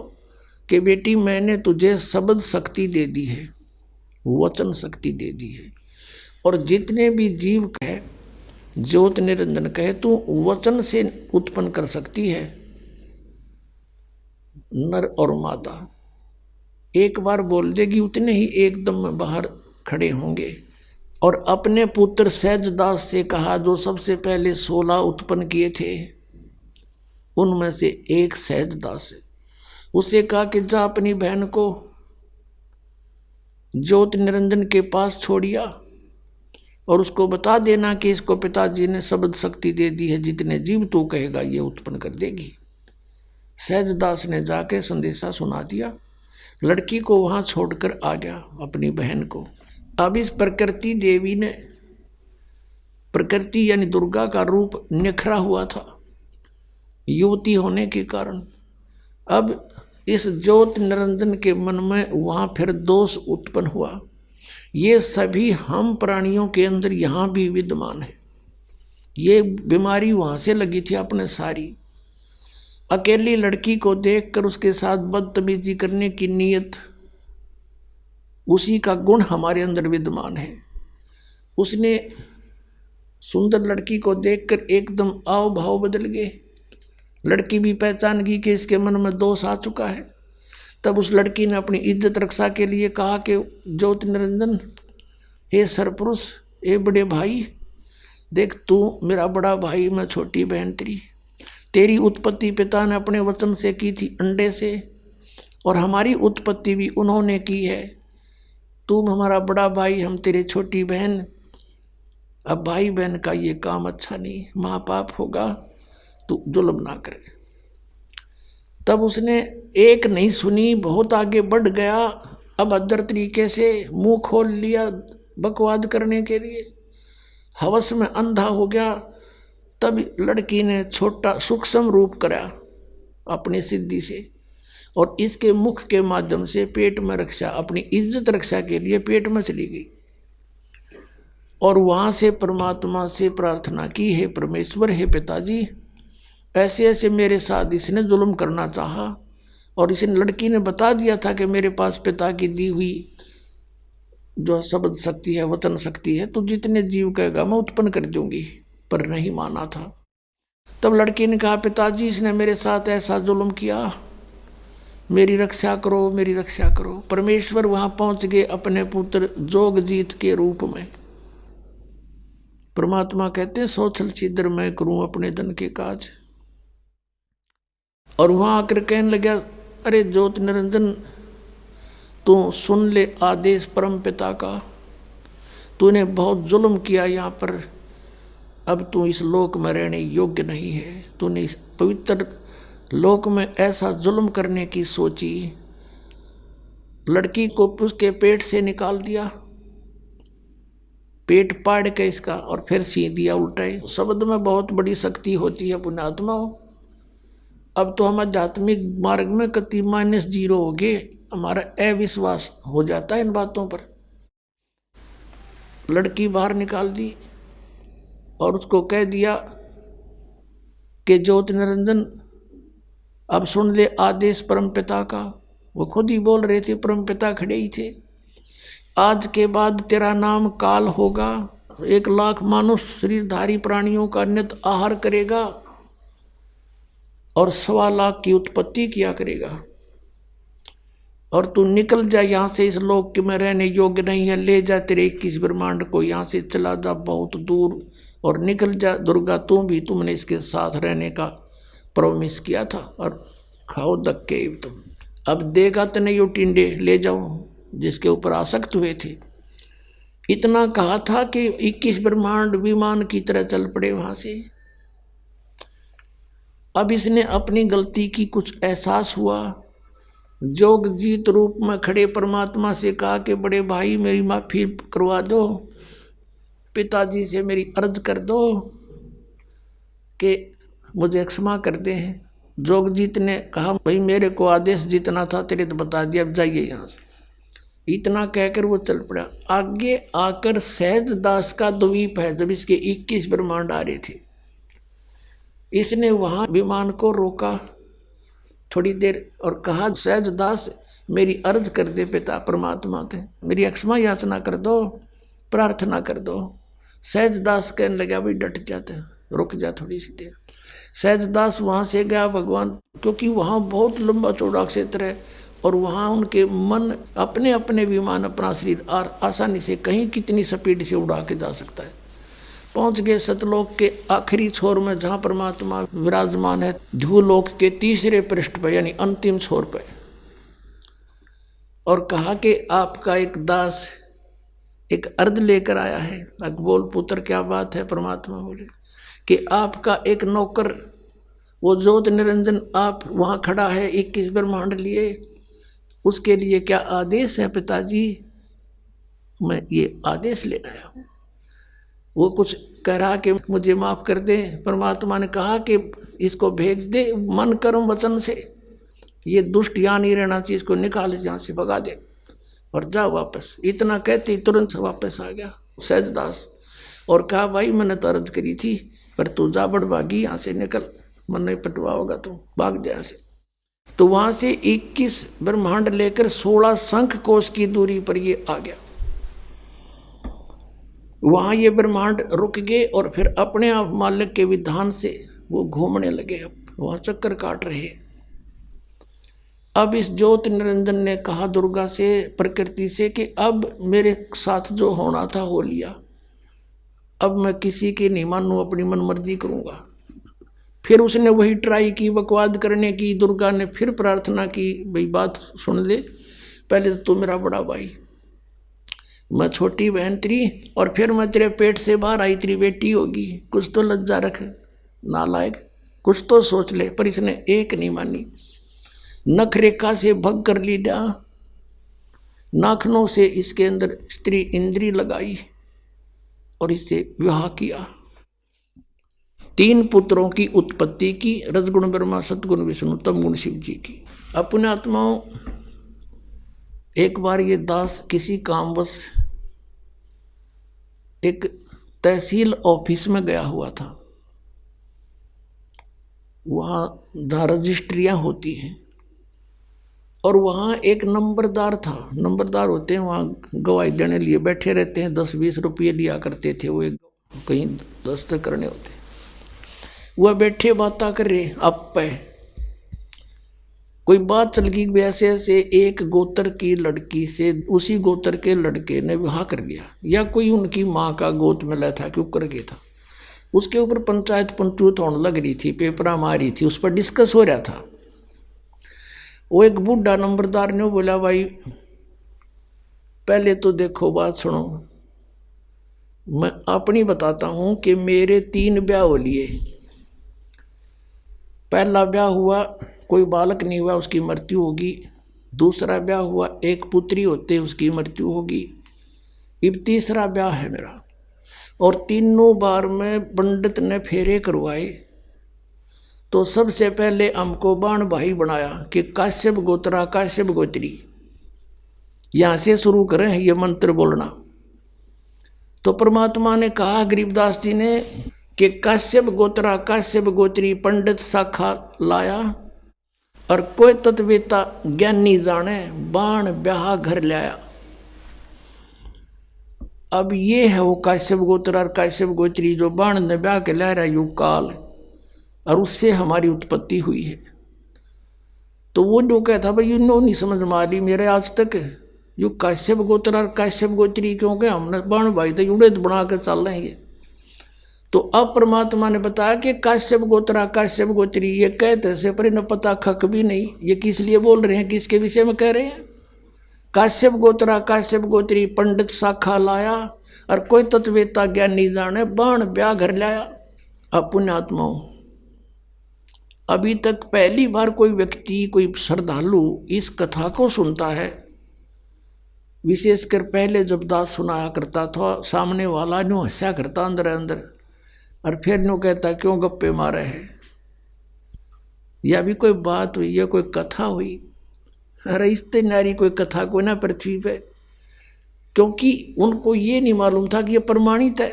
S2: कि बेटी मैंने तुझे शब्द शक्ति दे दी है, वचन शक्ति दे दी है। और जितने भी जीव कहे, ज्योति निरंजन कहे, तू वचन से उत्पन्न कर सकती है नर और मादा। एक बार बोल देगी उतने ही एकदम में बाहर खड़े होंगे। और अपने पुत्र सहजदास से कहा, जो सबसे पहले 16 उत्पन्न किए थे उनमें से एक सहजदास है। उसे कहा कि जा अपनी बहन को ज्योति निरंजन के पास छोड़िया और उसको बता देना कि इसको पिताजी ने शब्द शक्ति दे दी है, जितने जीव तू कहेगा ये उत्पन्न कर देगी। सहजदास ने जाके संदेशा सुना दिया, लड़की को वहां छोड़कर आ गया अपनी बहन को। अब इस प्रकृति देवी ने, प्रकृति यानी दुर्गा का रूप निखरा हुआ था युवती होने के कारण। अब इस ज्योति निरंजन के मन में वहां फिर दोष उत्पन्न हुआ। ये सभी हम प्राणियों के अंदर यहाँ भी विद्यमान है। ये बीमारी वहां से लगी थी अपने सारी। अकेली लड़की को देखकर उसके साथ बदतमीजी करने की नीयत, उसी का गुण हमारे अंदर विद्यमान है। उसने सुंदर लड़की को देखकर एकदम आव भाव बदल गए। लड़की भी पहचान गई कि इसके मन में दोष आ चुका है। तब उस लड़की ने अपनी इज्जत रक्षा के लिए कहा कि ज्योति निरंजन, हे सरपुरुष, हे बड़े भाई, देख तू मेरा बड़ा भाई, मैं छोटी बहन तेरी उत्पत्ति पिता ने अपने वचन से की थी, अंडे से, और हमारी उत्पत्ति भी उन्होंने की है। तू हमारा बड़ा भाई, हम तेरे छोटी बहन। अब भाई बहन का ये काम अच्छा नहीं, महापाप होगा, तू जुल्म ना करे। तब उसने एक नहीं सुनी, बहुत आगे बढ़ गया। अब अदर तरीके से मुंह खोल लिया बकवाद करने के लिए, हवस में अंधा हो गया। तब लड़की ने छोटा सूक्ष्म रूप करा अपनी सिद्धि से, और इसके मुख के माध्यम से पेट में रक्षा, अपनी इज्जत रक्षा के लिए पेट में चली गई। और वहाँ से परमात्मा से प्रार्थना की, हे परमेश्वर, हे पिताजी, ऐसे ऐसे मेरे साथ इसने जुल्म करना चाहा। और इस लड़की ने बता दिया था कि मेरे पास पिता की दी हुई जो शब्द शक्ति है, वचन शक्ति है, तो जितने जीव कहेगा मैं उत्पन्न कर दूंगी, पर नहीं माना था। तब लड़की ने कहा, पिताजी इसने मेरे साथ ऐसा जुल्म किया, मेरी रक्षा करो, मेरी रक्षा करो। परमेश्वर वहां पहुंच गए अपने पुत्र जोगजीत के रूप में। परमात्मा कहते, सो छल छिद्र मैं करूं अपने धन के काज। और वहां आकर कहने लगा, अरे ज्योति निरंजन, तू सुन ले आदेश परम पिता का, तूने बहुत जुल्म किया यहाँ पर, अब तू इस लोक में रहने योग्य नहीं है। तूने इस पवित्र लोक में ऐसा जुल्म करने की सोची, लड़की को उसके पेट से निकाल दिया, पेट पाड़ के इसका, और फिर सी दिया उल्टा। शब्द में बहुत बड़ी शक्ति होती है पुण्यात्माओं। अब तो हम आध्यात्मिक मार्ग में कति -0 हो गए, हमारा अविश्वास हो जाता है इन बातों पर। लड़की बाहर निकाल दी और उसको कह दिया कि ज्योति निरंजन अब सुन ले आदेश परमपिता का। वो खुद ही बोल रहे थे, परमपिता खड़े ही थे। आज के बाद तेरा नाम काल होगा, 1,00,000 मानुष शरीरधारी प्राणियों का नित आहार करेगा और 1,25,00,000 की उत्पत्ति किया करेगा। और तू निकल जा यहाँ से, इस लोक में रहने योग्य नहीं है। ले जा तेरे 21 ब्रह्मांड को, यहाँ से चला जा बहुत दूर और निकल जा। दुर्गा तू भी, तुमने इसके साथ रहने का प्रॉमिस किया था और खाओ धक्के तुम। अब देगा तो नहीं, यो टिंडे ले जाओ जिसके ऊपर आसक्त हुए थे। इतना कहा था कि 21 ब्रह्मांड विमान की तरह चल पड़े वहां से। अब इसने अपनी गलती की कुछ एहसास हुआ। जोग जीत रूप में खड़े परमात्मा से कहा कि बड़े भाई मेरी माफी करवा दो, पिताजी से मेरी अर्ज कर दो कि मुझे क्षमा कर दे। जोगजीत ने कहा भाई मेरे को आदेश जीतना था, तेरे तो बता दिया, अब जाइए यहाँ से। इतना कहकर वो चल पड़ा। आगे आकर सहज दास का द्वीप है, जब इसके 21 ब्रह्मांड आ रहे थे, इसने वहाँ विमान को रोका थोड़ी देर और कहा सहज दास मेरी अर्ज कर दे पिता परमात्मा थे, मेरी क्षमा याचना कर दो, प्रार्थना कर दो। सहज दास कहने लगा भाई डट जाते, रुक जा थोड़ी सी देर। सहज दास वहाँ से गया भगवान, क्योंकि वहाँ बहुत लंबा चौड़ा क्षेत्र है और वहाँ उनके मन अपने अपने विमान अपना शरीर आसानी से कहीं कितनी स्पीड से उड़ा के जा सकता है। पहुँच गए सतलोक के आखिरी छोर में, जहाँ परमात्मा विराजमान है, ध्रुवलोक के तीसरे पृष्ठ पर यानी अंतिम छोर पर। और कहा कि आपका एक दास एक अर्ज लेकर आया है। बोल पुत्र क्या बात है? परमात्मा बोले कि आपका एक नौकर वो ज्योत निरंजन आप वहाँ खड़ा है 21 ब्रह्मांड लिए, उसके लिए क्या आदेश है पिताजी? मैं ये आदेश ले आया हूँ। वो कुछ कह रहा कि मुझे माफ़ कर दे। परमात्मा ने कहा कि इसको भेज दे मन कर्म वचन से, ये दुष्ट यहाँ नहीं रहना चाहिए, इसको निकाल यहाँ से, भगा दे और जा वापस। इतना कहते तुरंत वापस आ गया सहजदास और कहा भाई मैंने तो अर्ज करी थी, पर तू जा बड़भागी, यहाँ से निकल, मन नहीं पटवा होगा तू, भाग जा से। तो वहाँ से 21 ब्रह्मांड लेकर 16 शंख कोश की दूरी पर ये आ गया। वहाँ ये ब्रह्मांड रुक गए और फिर अपने आप मालिक के विधान से वो घूमने लगे, वहाँ चक्कर काट रहे। अब इस ज्योत निरंजन ने कहा दुर्गा से, प्रकृति से, कि अब मेरे साथ जो होना था हो लिया, अब मैं किसी की नहीं मानूं, अपनी मन मर्जी करूंगा। फिर उसने वही ट्राई की बकवाद करने की। दुर्गा ने फिर प्रार्थना की, भाई बात सुन ले, पहले तो तू मेरा बड़ा भाई, मैं छोटी बहन तेरी, और फिर मैं तेरे पेट से बाहर आई, तेरी बेटी होगी, कुछ तो लज्जा रख नालायक, कुछ तो सोच ले। पर इसने एक नहीं मानी, नख रेखा से भग कर ली डा, नाखनों से इसके अंदर स्त्री इंद्री लगाई और इससे विवाह किया। 3 पुत्रों की उत्पत्ति की, रजगुण ब्रह्मा, सतगुण विष्णु, तमगुण शिव जी की। अपने आत्माओं, एक बार ये दास किसी कामवश एक तहसील ऑफिस में गया हुआ था। वहाँ जहाँ रजिस्ट्रियाँ होती हैं और वहाँ एक नंबरदार था। नंबरदार होते हैं वहाँ गवाही देने लिए बैठे रहते हैं, 10-20 रुपये लिया करते थे वो, कहीं दस्तखत करने होते। वह बैठे बातें कर रहे, अब पे कोई बात चल गई, वैसे ऐसे एक गोत्र की लड़की से उसी गोत्र के लड़के ने विवाह कर लिया, या कोई उनकी माँ का गोद में ला था, क्यों कर गया था। उसके ऊपर पंचायत पंचूत होने लग रही थी, पेपरा मारी थी, उस पर डिस्कस हो रहा था। वो एक बूढ़ा नंबरदार ने बोला, भाई पहले तो देखो बात सुनो, मैं अपनी बताता हूँ कि मेरे 3 ब्याह हो लिए। पहला ब्याह हुआ, कोई बालक नहीं हुआ, उसकी मृत्यु होगी। दूसरा ब्याह हुआ, एक पुत्री होते, उसकी मृत्यु होगी। अब तीसरा ब्याह है मेरा, और तीनों बार में पंडित ने फेरे करवाए। तो सबसे पहले हमको बाण भाई बनाया कि काश्यप गोत्रा काश्यप गोत्री, यहाँ से शुरू करें ये मंत्र बोलना। तो परमात्मा ने कहा गरीबदास जी ने कि काश्यप गोत्रा काश्यप गोत्री पंडित शाखा लाया और कोई तत्वेता ज्ञानी जाने बाण ब्याह घर लाया। अब ये है वो काश्यप गोत्र और काश्यप गोत्री जो बाण ने ब्याह के ला रहा युग काल, और उससे हमारी उत्पत्ति हुई है। तो वो जो कहता भाई नो नहीं समझ में आ रही मेरे आज तक यो काश्यप गोत्र और काश्यप गोत्री क्योंकि हमने बाण भाई तो युड़े बना कर चल रहे हैं। तो अब परमात्मा ने बताया कि काश्यप गोत्रा काश्यप गोत्री ये कहते से पर इन्हें पता खक भी नहीं ये किस लिए बोल रहे हैं, किसके विषय में कह रहे हैं। काश्यप गोत्रा काश्यप गोत्री पंडित शाखा लाया और कोई तत्वेता ज्ञानी जाने बाण ब्याह घर लाया। अब पुण्यात्माओं, अभी तक पहली बार कोई व्यक्ति कोई श्रद्धालु इस कथा को सुनता है। विशेषकर पहले जब दास सुनाया करता था सामने वाला न्यू हंसा करता अंदर अंदर और फिर न्यू कहता क्यों गप्पे मारे है, या भी कोई बात हुई या कोई कथा हुई। अरे इतनी नारी कोई कथा को ना पृथ्वी पे, क्योंकि उनको ये नहीं मालूम था कि ये प्रमाणित है।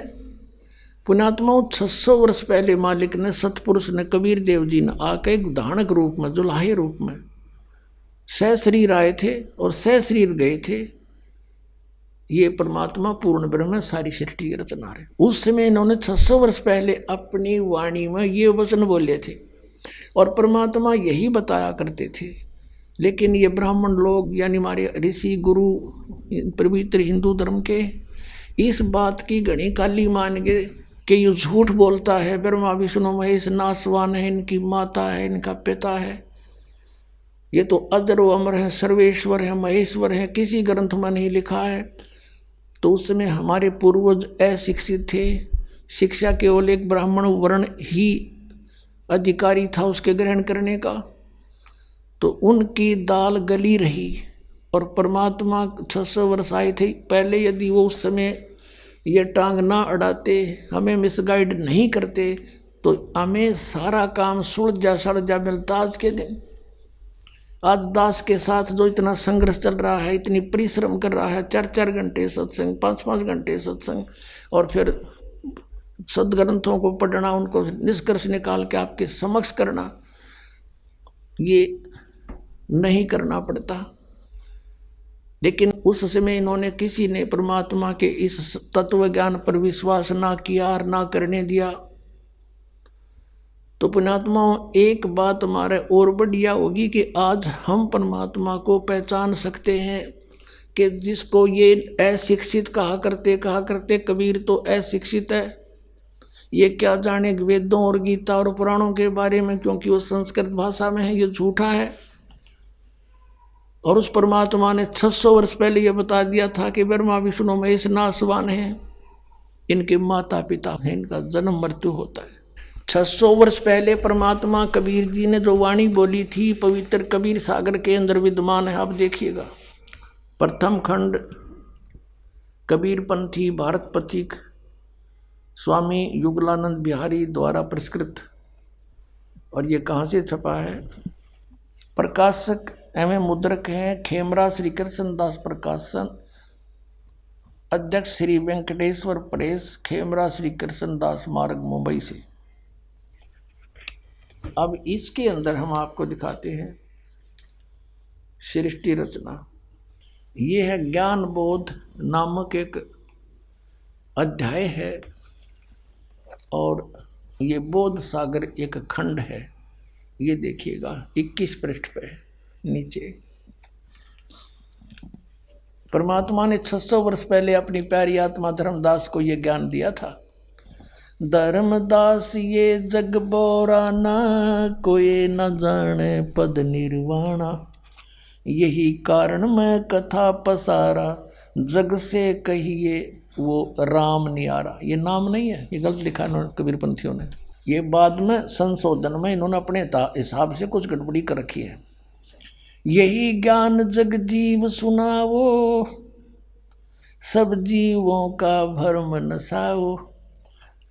S2: पुण्यात्माओं 600 वर्ष पहले मालिक ने सतपुरुष ने कबीर देव जी ने आके एक धानक रूप में जुलाहे रूप में सहशरीर आए थे और सहशरीर गए थे। ये परमात्मा पूर्ण ब्रह्म है, सारी सृष्टि की रचना है। उस समय इन्होंने 600 वर्ष पहले अपनी वाणी में ये वचन बोले थे और परमात्मा यही बताया करते थे। लेकिन ये ब्राह्मण लोग यानी हमारे ऋषि गुरु पवित्र हिंदू धर्म के इस बात की घनी काली मान गए कि ये झूठ बोलता है, ब्रह्मा विष्णु महेश नासवान है, इनकी माता है, इनका पिता है, ये तो अजर व अमर है, सर्वेश्वर है, महेश्वर है, किसी ग्रंथ में नहीं लिखा है। तो उस समय हमारे पूर्वज अशिक्षित थे, शिक्षा केवल एक ब्राह्मण वर्ण ही अधिकारी था उसके ग्रहण करने का। तो उनकी दाल गली रही और परमात्मा 600 वर्ष आए थे पहले। यदि वो उस समय ये टांग ना अड़ाते, हमें मिसगाइड नहीं करते, तो हमें सारा काम सुलझा सलझा मिलता आज के दिन। आज दास के साथ जो इतना संघर्ष चल रहा है, इतनी परिश्रम कर रहा है, 4-4 घंटे सत्संग, 5-5 घंटे सत्संग, और फिर सदग्रंथों को पढ़ना, उनको निष्कर्ष निकाल के आपके समक्ष करना, ये नहीं करना पड़ता। लेकिन उस समय इन्होंने किसी ने परमात्मा के इस तत्व ज्ञान पर विश्वास ना किया और ना करने दिया। तो पुण्यात्माओं, एक बात हमारे और बढ़िया होगी कि आज हम परमात्मा को पहचान सकते हैं कि जिसको ये अशिक्षित कहा करते कबीर तो अशिक्षित है, ये क्या जाने वेदों और गीता और पुराणों के बारे में, क्योंकि वो संस्कृत भाषा में है, ये झूठा है। और उस परमात्मा ने 600 वर्ष पहले ये बता दिया था कि ब्रह्मा विष्णु महेश नासवान है, इनके माता पिता हैं, इनका जन्म मृत्यु होता है। 600 वर्ष पहले परमात्मा कबीर जी ने जो वाणी बोली थी पवित्र कबीर सागर के अंदर विद्यमान है। आप देखिएगा, प्रथम खंड कबीर पंथी भारत पथिक स्वामी युगलानंद बिहारी द्वारा पुरस्कृत। और ये कहाँ से छपा है? प्रकाशक एवं मुद्रक हैं खेमरा श्री कृष्ण दास प्रकाशन, अध्यक्ष श्री वेंकटेश्वर प्रेस, खेमरा श्री कृष्ण दास मार्ग, मुंबई से। अब इसके अंदर हम आपको दिखाते हैं सृष्टि रचना। ये है ज्ञान बोध नामक एक अध्याय है और ये बोध सागर एक खंड है। ये देखिएगा 21 पृष्ठ पे नीचे परमात्मा ने 600 वर्ष पहले अपनी प्यारी आत्मा धर्मदास को ये ज्ञान दिया था। धर्मदास ये जग बोरा ना, कोई न जाने पद निर्वाणा, यही कारण मैं कथा पसारा, जग से कहिए वो राम नियारा। ये नाम नहीं है, ये गलत लिखा है कबीर पंथियों ने। ये बाद में संशोधन में इन्होंने अपने हिसाब से कुछ गड़बड़ी कर रखी है। यही ज्ञान जग जीव सुनावो, सब जीवों का भरम नसाओ,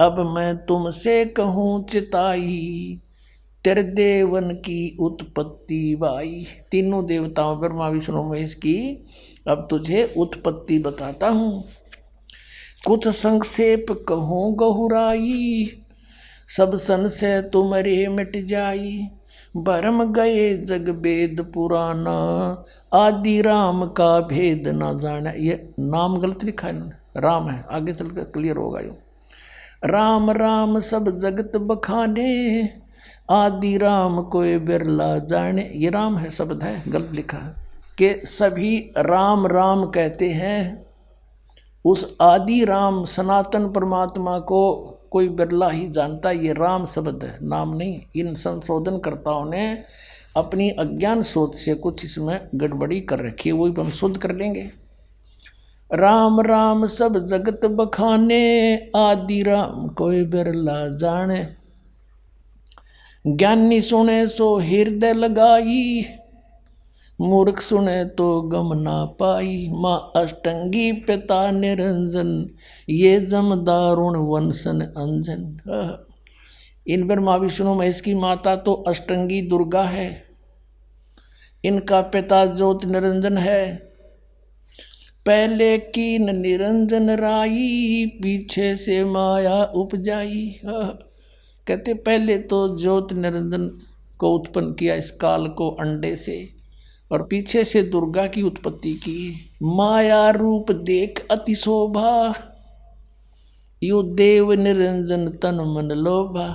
S2: अब मैं तुमसे कहूँ चिताई, तेरे देवन की उत्पत्ति बाई। तीनों देवताओं ब्रह्मा विष्णु महेश की अब तुझे उत्पत्ति बताता हूँ। कुछ संक्षेप कहूँ गहुराई, सब संशय तुमरे मिट जाई। भरम गए जग वेद पुराना, आदि राम का भेद न जाना। ये नाम गलत लिखा है, राम है, आगे चलकर क्लियर होगा। यो राम राम सब जगत बखाने, आदि राम कोई बिरला जाने। ये राम है शब्द है, गलत लिखा है कि सभी राम राम कहते हैं, उस आदि राम सनातन परमात्मा को कोई बिरला ही जानता। ये राम शब्द है, नाम नहीं। इन संशोधनकर्ताओं ने अपनी अज्ञान सोच से कुछ इसमें गड़बड़ी कर रखी है, वही हम शुद्ध कर लेंगे। राम राम सब जगत बखाने, आदि राम कोई बिरला जाने। ज्ञानी सुने सो हृदय लगाई, मूर्ख सुने तो गम ना पाई। माँ अष्टंगी पिता निरंजन, ये जम दारुण वंशन अंजन। इन पर माँ विष्णु महेश की माता तो अष्टंगी दुर्गा है, इनका पिता ज्योत निरंजन है। पहले कीन निरंजन राई, पीछे से माया उपजाई। कहते पहले तो ज्योत निरंजन को उत्पन्न किया इस काल को अंडे से, और पीछे से दुर्गा की उत्पत्ति की। माया रूप देख अति शोभा, यो देव निरंजन तन मन लोभा।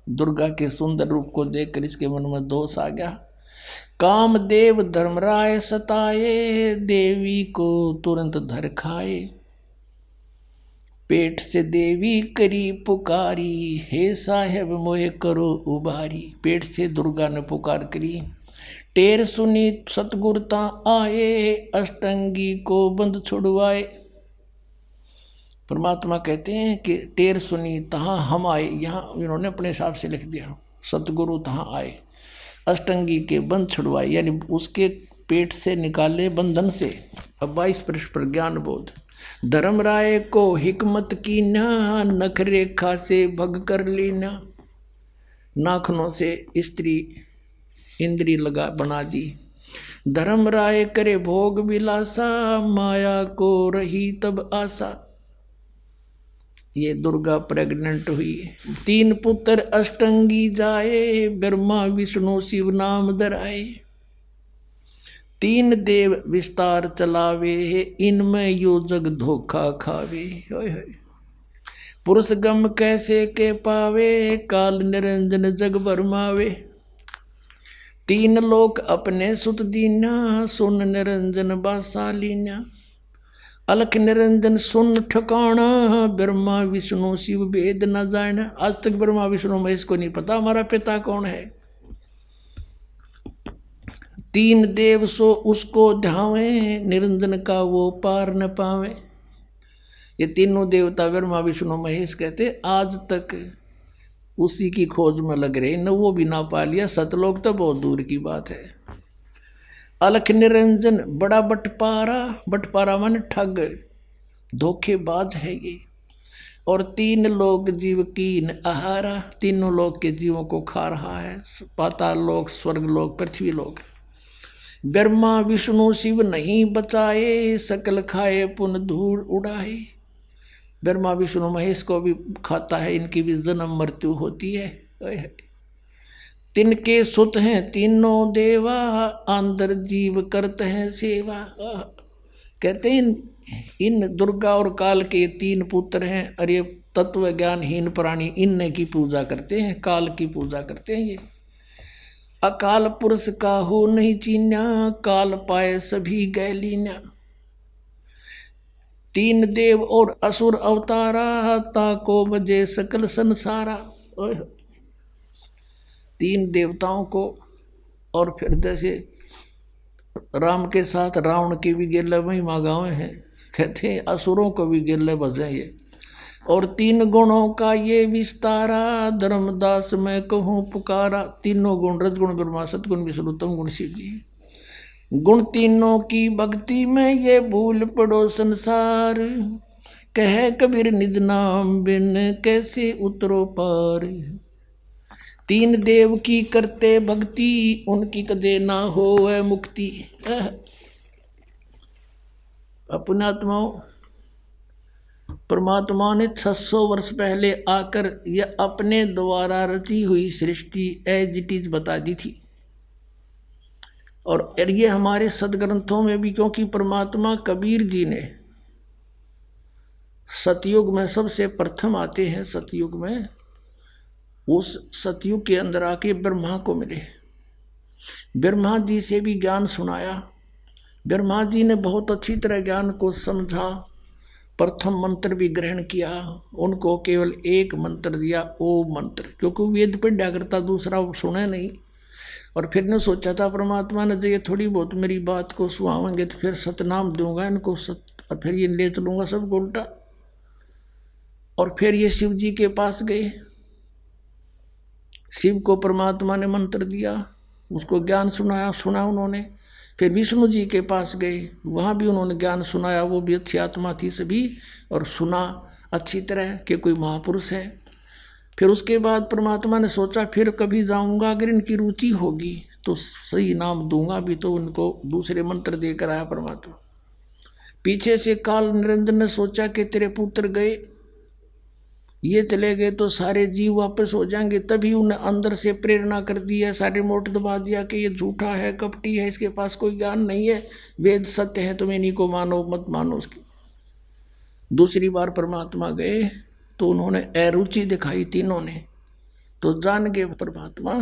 S2: दुर्गा के सुंदर रूप को देखकर इसके मन में दोष आ गया। कामदेव धर्मराय सताए, देवी को तुरंत धर खाए। पेट से देवी करी पुकारी, हे साहेब मोहे करो उबारी। पेट से दुर्गा ने पुकार करी। टेर सुनी सतगुरता आए, अष्टंगी को बंद छुड़वाए। परमात्मा कहते हैं कि टेर सुनी तहाँ हम आए, यहाँ इन्होंने अपने हिसाब से लिख दिया, सतगुरु तहाँ आए, अष्टंगी के बंद छुड़वाए, यानी उसके पेट से निकाले बंधन से। अब 22 पृष्ठ पर ज्ञान बोध। धर्मराय को हिकमत की ना, नख रेखा से भग कर लेना। नाखनों से स्त्री इंद्री लगा बना दी। धर्मराय करे भोग विलासा, माया को रही तब आशा। ये दुर्गा प्रेग्नेंट हुई। 3 पुत्र अष्टंगी जाए, ब्रह्मा विष्णु शिव नाम धराए। 3 देव विस्तार चलावे, इनमें यो जग धोखा खावे। पुरुष गम कैसे के पावे, काल निरंजन जग भरमावे। 3 लोक अपने सुत दीना, सुन निरंजन बासालीना। अलख निरंजन सुन ठिकाना, ब्रह्मा विष्णु शिव वेद न जाना। आज तक ब्रह्मा विष्णु महेश को नहीं पता हमारा पिता कौन है। 3 देव सो उसको ध्यावे, निरंजन का वो पार न पावे। ये तीनों देवता ब्रह्मा विष्णु महेश कहते आज तक उसी की खोज में लग रहे, न वो भी ना पा लिया। सतलोक तो बहुत दूर की बात है। अलख निरंजन बड़ा बटपारा, बटपारा माने ठग, धोखेबाज है ये। और 3 लोग जीव कीन आहारा, तीनों लोग के जीवों को खा रहा है। पाताल लोक, स्वर्ग लोक, पृथ्वी लोक। ब्रह्मा विष्णु शिव नहीं बचाए, सकल खाए पुन धूल उड़ाए। ब्रह्मा विष्णु महेश को भी खाता है, इनकी भी जन्म मृत्यु होती है। तिनके सुत हैं तीनों देवा, अंदर जीव करते हैं सेवा। कहते हैं इन दुर्गा और काल के 3 पुत्र हैं, और ये तत्व ज्ञानहीन प्राणी इनने की पूजा करते हैं, काल की पूजा करते हैं। ये अकाल पुरुष का हो नहीं चीन्या, काल पाए सभी गए लीना। 3 देव और असुर अवतारा, ताको बजे सकल संसारा। 3 देवताओं को, और फिर जैसे राम के साथ रावण की भी गिरले महिमा गाँव है, कहते हैं असुरों को भी गिरले बजे ये। और 3 गुणों का ये विस्तारा, धर्मदास मैं कहूँ पुकारा। तीनों गुण, रजगुण ब्रह्मा, सतगुण विष्णु, तम गुण शिव जी। गुण तीनों की भक्ति में ये भूल पड़ो संसार, कहे कबीर निज नाम बिन कैसे उतरो पार। 3 देव की करते भक्ति, उनकी कदे ना होए मुक्ति। अपने आत्माओं, परमात्मा ने 600 वर्ष पहले आकर यह अपने द्वारा रची हुई सृष्टि एज इट इज बता दी थी। और ये हमारे सदग्रंथों में भी, क्योंकि परमात्मा कबीर जी ने सतयुग में सबसे प्रथम आते हैं, सतयुग में उस सतयुग के अंदर आके ब्रह्मा को मिले, ब्रह्मा जी से भी ज्ञान सुनाया। ब्रह्मा जी ने बहुत अच्छी तरह ज्ञान को समझा, प्रथम मंत्र भी ग्रहण किया, उनको केवल एक मंत्र दिया, ओम मंत्र, क्योंकि वेद पढ़ा करता दूसरा सुने नहीं। और फिर ने सोचा था परमात्मा ने, जो ये थोड़ी बहुत मेरी बात को सुहावेंगे तो फिर सतनाम दूंगा इनको, और फिर ये ले चलूंगा सबको उल्टा। और फिर ये शिव जी के पास गए, शिव को परमात्मा ने मंत्र दिया, उसको ज्ञान सुना उन्होंने। फिर विष्णु जी के पास गए, वहाँ भी उन्होंने ज्ञान सुनाया, वो भी अच्छी आत्मा थी सभी, और सुना अच्छी तरह कि कोई महापुरुष है। फिर उसके बाद परमात्मा ने सोचा फिर कभी जाऊंगा, अगर इनकी रुचि होगी तो सही नाम दूंगा भी, तो उनको दूसरे मंत्र देकर आया परमात्मा। पीछे से काल निरंजन ने सोचा कि तेरे पुत्र गए, ये चले गए तो सारे जीव वापस हो जाएंगे, तभी उन्हें अंदर से प्रेरणा कर दी है, सारे मोट दबा दिया कि ये झूठा है, कपटी है, इसके पास कोई ज्ञान नहीं है, वेद सत्य है, तुम इन्हीं को मानो मत मानो उसकी। दूसरी बार परमात्मा गए तो उन्होंने अरुचि दिखाई तीनों ने, तो जान गए परमात्मा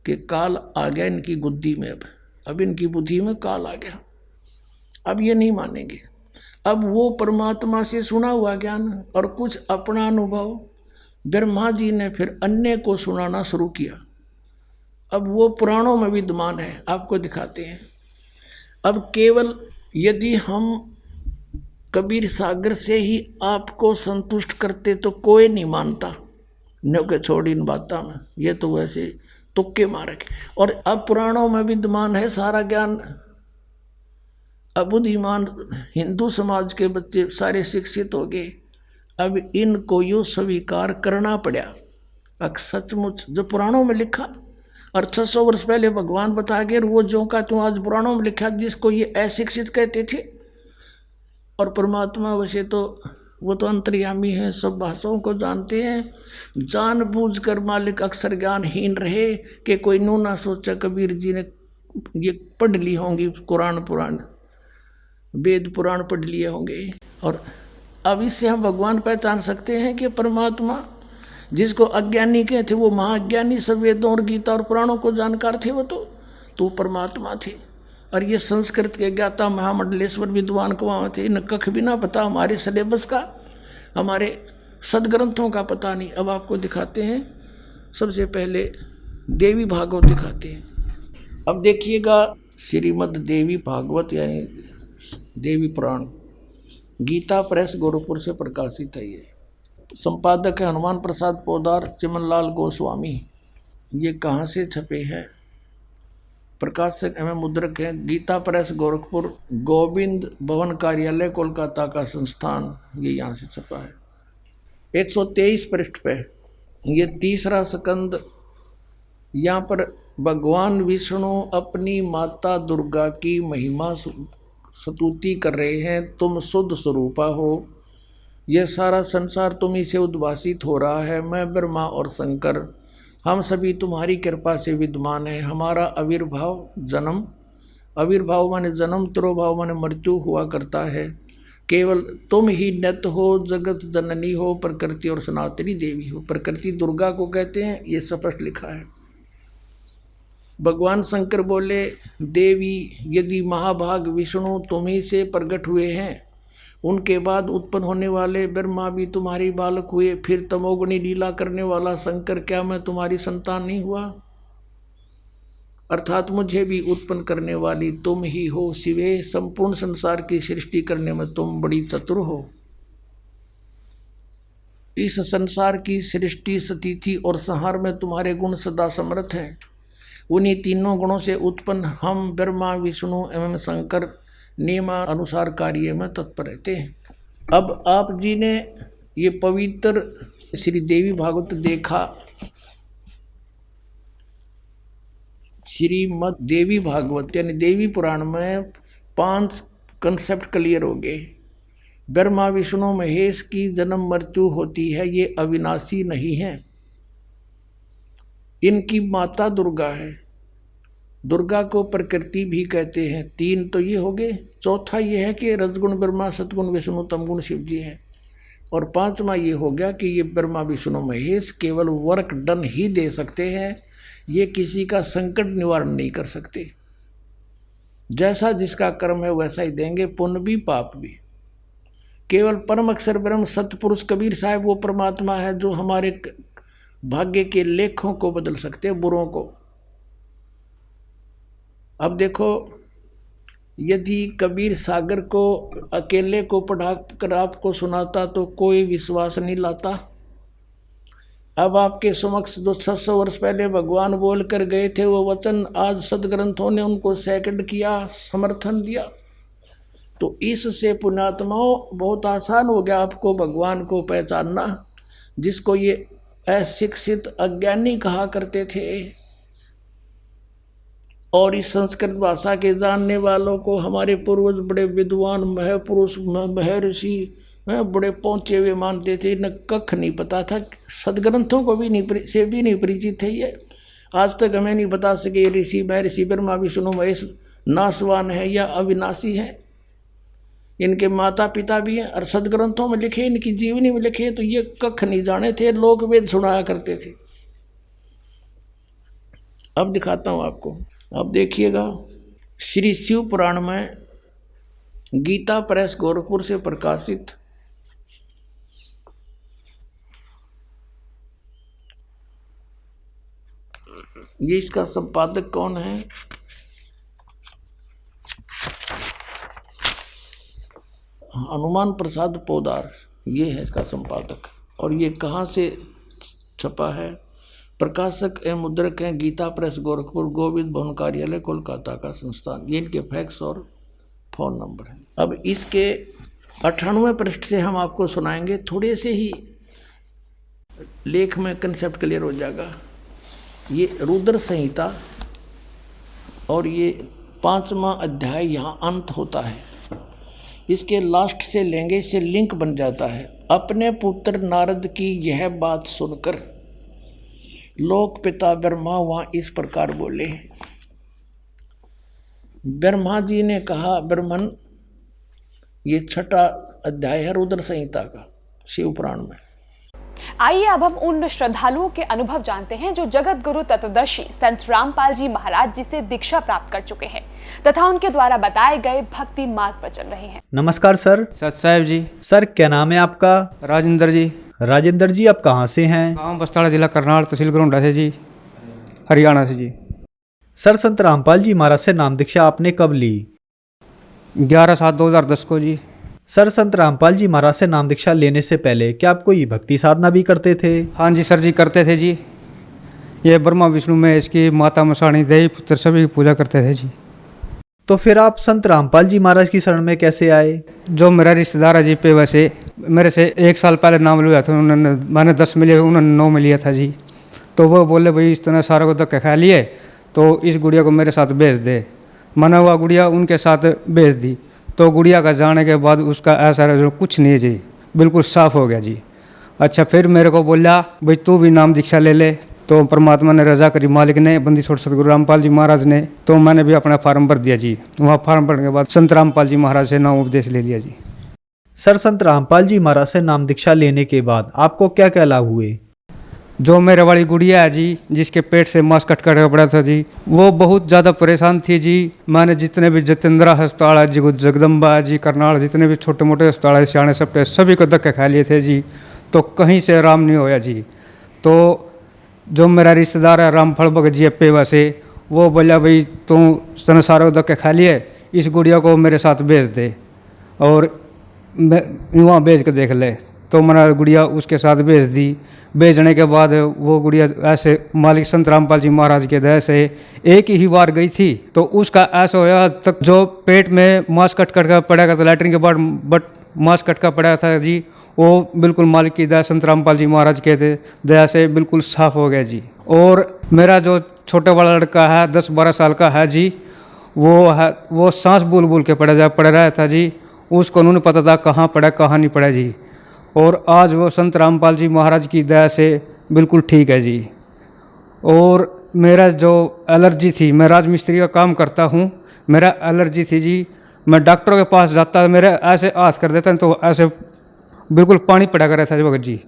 S2: कि काल आ गया इनकी बुद्धि में, अब इनकी बुद्धि में काल आ गया, अब ये नहीं मानेंगे। अब वो परमात्मा से सुना हुआ ज्ञान और कुछ अपना अनुभव ब्रह्मा जी ने फिर अन्य को सुनाना शुरू किया। अब वो पुराणों में विद्यमान है, आपको दिखाते हैं। अब केवल यदि हम कबीर सागर से ही आपको संतुष्ट करते तो कोई नहीं मानता, न के छोड़ इन बातों में, ये तो वैसे तुक्के मारे। और अब पुराणों में विद्यमान है सारा ज्ञान। अब बुद्धिमान हिंदू समाज के बच्चे सारे शिक्षित हो गए, अब इनको यूँ स्वीकार करना पड़ा। अब सचमुच जो पुराणों में लिखा, और 600 वर्ष पहले भगवान बता गए, वो जो का तुम आज पुराणों में लिखा, जिसको ये अशिक्षित कहते थे। और परमात्मा वैसे तो वो तो अंतर्यामी है, सब भाषाओं को जानते हैं, जानबूझकर मालिक अक्सर ज्ञानहीन रहे कि कोई नू ना सोचा कबीर जी ने ये पढ़ ली होंगी, कुरान पुराण वेद पुराण पढ़ लिए होंगे। और अब इससे हम भगवान पहचान सकते हैं कि परमात्मा जिसको अज्ञानी कहते वो महाज्ञानी, सब वेदों और गीता और पुराणों को जानकार थे, वो तो परमात्मा थे। और ये संस्कृत के ज्ञाता महामंडलेश्वर विद्वान को वहाँ थे, इन्हें कख भी ना पता हमारे सिलेबस का, हमारे सदग्रंथों का पता नहीं। अब आपको दिखाते हैं, सबसे पहले देवी भागवत दिखाते हैं। अब देखिएगा, श्रीमद् देवी भागवत यानी देवी पुराण, गीता प्रेस गोरखपुर से प्रकाशित है। ये संपादक है हनुमान प्रसाद पोदार, चिमनलाल गोस्वामी। ये कहाँ से छपे हैं? प्रकाशक एवं मुद्रक है गीता प्रेस गोरखपुर, गोविंद भवन कार्यालय कोलकाता का संस्थान, ये यहाँ से छपा है। 123 पृष्ठ पे ये तीसरा स्कंद। यहाँ पर भगवान विष्णु अपनी माता दुर्गा की महिमा स्तुति कर रहे हैं। तुम शुद्ध स्वरूपा हो, यह सारा संसार तुम्ही से उद्भासित हो रहा है। मैं ब्रह्मा और शंकर हम सभी तुम्हारी कृपा से विद्यमान हैं। हमारा आविर्भाव जन्म, आविर्भाव माने जन्म, तिरोभाव माने मृत्यु हुआ करता है। केवल तुम ही नित्य हो, जगत जननी हो, प्रकृति और सनातनी देवी हो। प्रकृति दुर्गा को कहते हैं, ये स्पष्ट लिखा है। भगवान शंकर बोले, देवी यदि महाभाग विष्णु तुम्ही से प्रकट हुए हैं, उनके बाद उत्पन्न होने वाले ब्रह्मा भी तुम्हारी बालक हुए, फिर तमोगुणी लीला करने वाला शंकर क्या मैं तुम्हारी संतान नहीं हुआ? अर्थात मुझे भी उत्पन्न करने वाली तुम ही हो शिवे। संपूर्ण संसार की सृष्टि करने में तुम बड़ी चतुर हो। इस संसार की सृष्टि, स्थिति और संहार में तुम्हारे गुण सदा समर्थ हैं। उन्हीं तीनों गुणों से उत्पन्न हम ब्रह्मा विष्णु एवं शंकर नियमानुसार कार्य में तत्पर रहते हैं। अब आप जी ने ये पवित्र श्री देवी भागवत देखा, श्रीमद् देवी भागवत यानी देवी पुराण में 5 कंसेप्ट क्लियर हो गए। ब्रह्मा विष्णु महेश की जन्म मृत्यु होती है, ये अविनाशी नहीं है। इनकी माता दुर्गा है। दुर्गा को प्रकृति भी कहते हैं। 3 तो ये हो गए। चौथा ये है कि रजगुण ब्रह्मा, सतगुण विष्णु, तमगुण शिव जी है। और 5वां ये हो गया कि ये ब्रह्मा विष्णु महेश केवल वर्क डन ही दे सकते हैं, ये किसी का संकट निवारण नहीं कर सकते। जैसा जिसका कर्म है वैसा ही देंगे, पुण्य भी पाप भी। केवल परम अक्षर ब्रह्म सतपुरुष कबीर साहब वो परमात्मा है जो हमारे भाग्य के लेखों को बदल सकते हैं, बुरों को। अब देखो, यदि कबीर सागर को अकेले को पढ़ा कर आपको सुनाता तो कोई विश्वास नहीं लाता। अब आपके समक्ष जो 600 वर्ष पहले भगवान बोल कर गए थे वो वचन, आज सदग्रंथों ने उनको सेकंड किया, समर्थन दिया। तो इससे पुण्यात्माओं बहुत आसान हो गया आपको भगवान को पहचानना, जिसको ये अशिक्षित अज्ञानी कहा करते थे। और इस संस्कृत भाषा के जानने वालों को हमारे पूर्वज बड़े विद्वान महापुरुष महर्षि बड़े पहुँचे हुए मानते थे। न कख नहीं पता था, सदग्रंथों को भी नहीं परिचित थे। ये आज तक हमें नहीं बता सके ऋषि महर्षि ब्रह्मा विष्णु महेश नाशवान है या अविनाशी है। इनके माता पिता भी हैं और सदग्रंथों में लिखे, इनकी जीवनी में लिखे, तो ये कख नहीं जाने थे। लोक वेद सुनाया करते थे। अब दिखाता हूँ आपको। अब देखिएगा, श्री शिव पुराण में गीता प्रेस गोरखपुर से प्रकाशित ये इसका संपादक कौन है? हनुमान प्रसाद पोदार, ये है इसका संपादक। और ये कहाँ से छपा है? प्रकाशक एवं मुद्रक हैं गीता प्रेस गोरखपुर, गोविंद भवन कार्यालय कोलकाता का संस्थान। ये इनके फैक्स और फ़ोन नंबर है। अब इसके 98वें पृष्ठ से हम आपको सुनाएंगे। थोड़े से ही लेख में कंसेप्ट क्लियर हो जाएगा। ये रुद्र संहिता और ये 5वां अध्याय यहाँ अंत होता है। इसके लास्ट से लेंगे, इससे लिंक बन जाता है। अपने पुत्र नारद की यह बात सुनकर लोक पिता ब्रह्मा वहाँ इस प्रकार बोले। ब्रह्मा जी ने कहा, ब्रह्मन, ये 6वां अध्याय है रुद्र संहिता का शिव पुराण में।
S3: आइए अब हम उन श्रद्धालुओं के अनुभव जानते हैं जो जगत गुरु तत्वदर्शी संत रामपाल जी महाराज जी से दीक्षा प्राप्त कर चुके हैं तथा उनके द्वारा बताए गए भक्ति मार्ग पर चल रहे हैं।
S4: नमस्कार सर।
S5: सत साहेब जी।
S4: सर, क्या नाम है आपका?
S5: राजेंद्र जी।
S4: राजेंद्र जी, आप कहाँ से हैं?
S5: गाँव बस्ताड़ा, जिला करनाल, तहसील गरोंडा से जी, हरियाणा से जी।
S4: सर, संत रामपाल जी महाराज से नाम दीक्षा आपने कब ली?
S5: 11/7/2010 को जी।
S4: सर, संत रामपाल जी महाराज से नाम दीक्षा लेने से पहले क्या आप कोई भक्ति साधना भी करते थे?
S5: हाँ जी सर जी, करते थे जी। ये ब्रह्मा विष्णु में इसकी माता मसाणी देवी पुत्र सभी की पूजा करते थे जी।
S4: तो फिर आप संत रामपाल जी महाराज की शरण में कैसे आए?
S5: जो मेरा रिश्तेदार है जी पे, वैसे मेरे से 1 साल पहले नाम लिया था उन्होंने। मैंने 10 में लिया, उन्होंने 9 में लिया था जी। तो वो बोले भाई इस तरह सारा को धक्का खा लिए तो इस गुड़िया को मेरे साथ भेज दे। मैंने हुआ गुड़िया उनके साथ भेज दी। तो गुड़िया का जाने के बाद उसका ऐसा कुछ नहीं जी, बिल्कुल साफ हो गया जी। अच्छा, फिर मेरे को बोला भाई तू भी नाम दीक्षा ले ले। तो परमात्मा ने रजा करी, मालिक ने, बंदी छोड़ सतगुरु रामपाल जी महाराज ने। तो मैंने भी अपना फार्म भर दिया जी। वहाँ फार्म भरने के बाद संत रामपाल जी महाराज से नाम उपदेश ले लिया जी।
S4: सर, संत रामपाल जी महाराज से नाम दीक्षा लेने के बाद आपको क्या क्या लाभ हुए?
S5: जो मेरे वाली गुड़िया है जी, जिसके पेट से मांस कट कर पड़ा था जी, वो बहुत ज़्यादा परेशान थी जी। मैंने जितने भी जितेंद्रा अस्पताल है जी, जगदम्बा जी, करनाल, जितने भी छोटे मोटे अस्पताल है, सियाने सप्टे, सभी को धक्के खा लिए थे जी। तो कहीं से आराम नहीं होया जी। तो जो मेरा रिश्तेदार है रामफल भगत जी पेवा से, वो बोला भाई तू सारे धक्के खा लिए, इस गुड़िया को मेरे साथ भेज दे और वहाँ भेज के देख ले। तो मैंने गुड़िया उसके साथ भेज दी। भेजने के बाद वो गुड़िया ऐसे मालिक संत रामपाल जी महाराज के दया से एक ही बार गई थी। तो उसका ऐसा होया तक जो पेट में मांस कट कर पड़ा था लैट्रिन के बाद, बट मांस कट का पड़ा था जी, वो बिल्कुल मालिक की दया संत रामपाल जी महाराज के दया से बिल्कुल साफ हो गया जी। और मेरा जो छोटा वाला लड़का है 10-12 साल का है जी, वो सांस बोल बोल के पड़ा रहा था जी। उसको उन्होंने पता था कहाँ पड़ा कहाँ नहीं पड़ा जी। और आज वो संत रामपाल जी महाराज की दया से बिल्कुल ठीक है जी। और मेरा जो एलर्जी थी, मैं राजमिस्त्री का काम करता हूँ, मेरा एलर्जी थी जी। मैं डॉक्टर के पास जाता, मेरे ऐसे हाथ कर देता तो ऐसे बिल्कुल पानी पड़ा कर रहता भगत जी।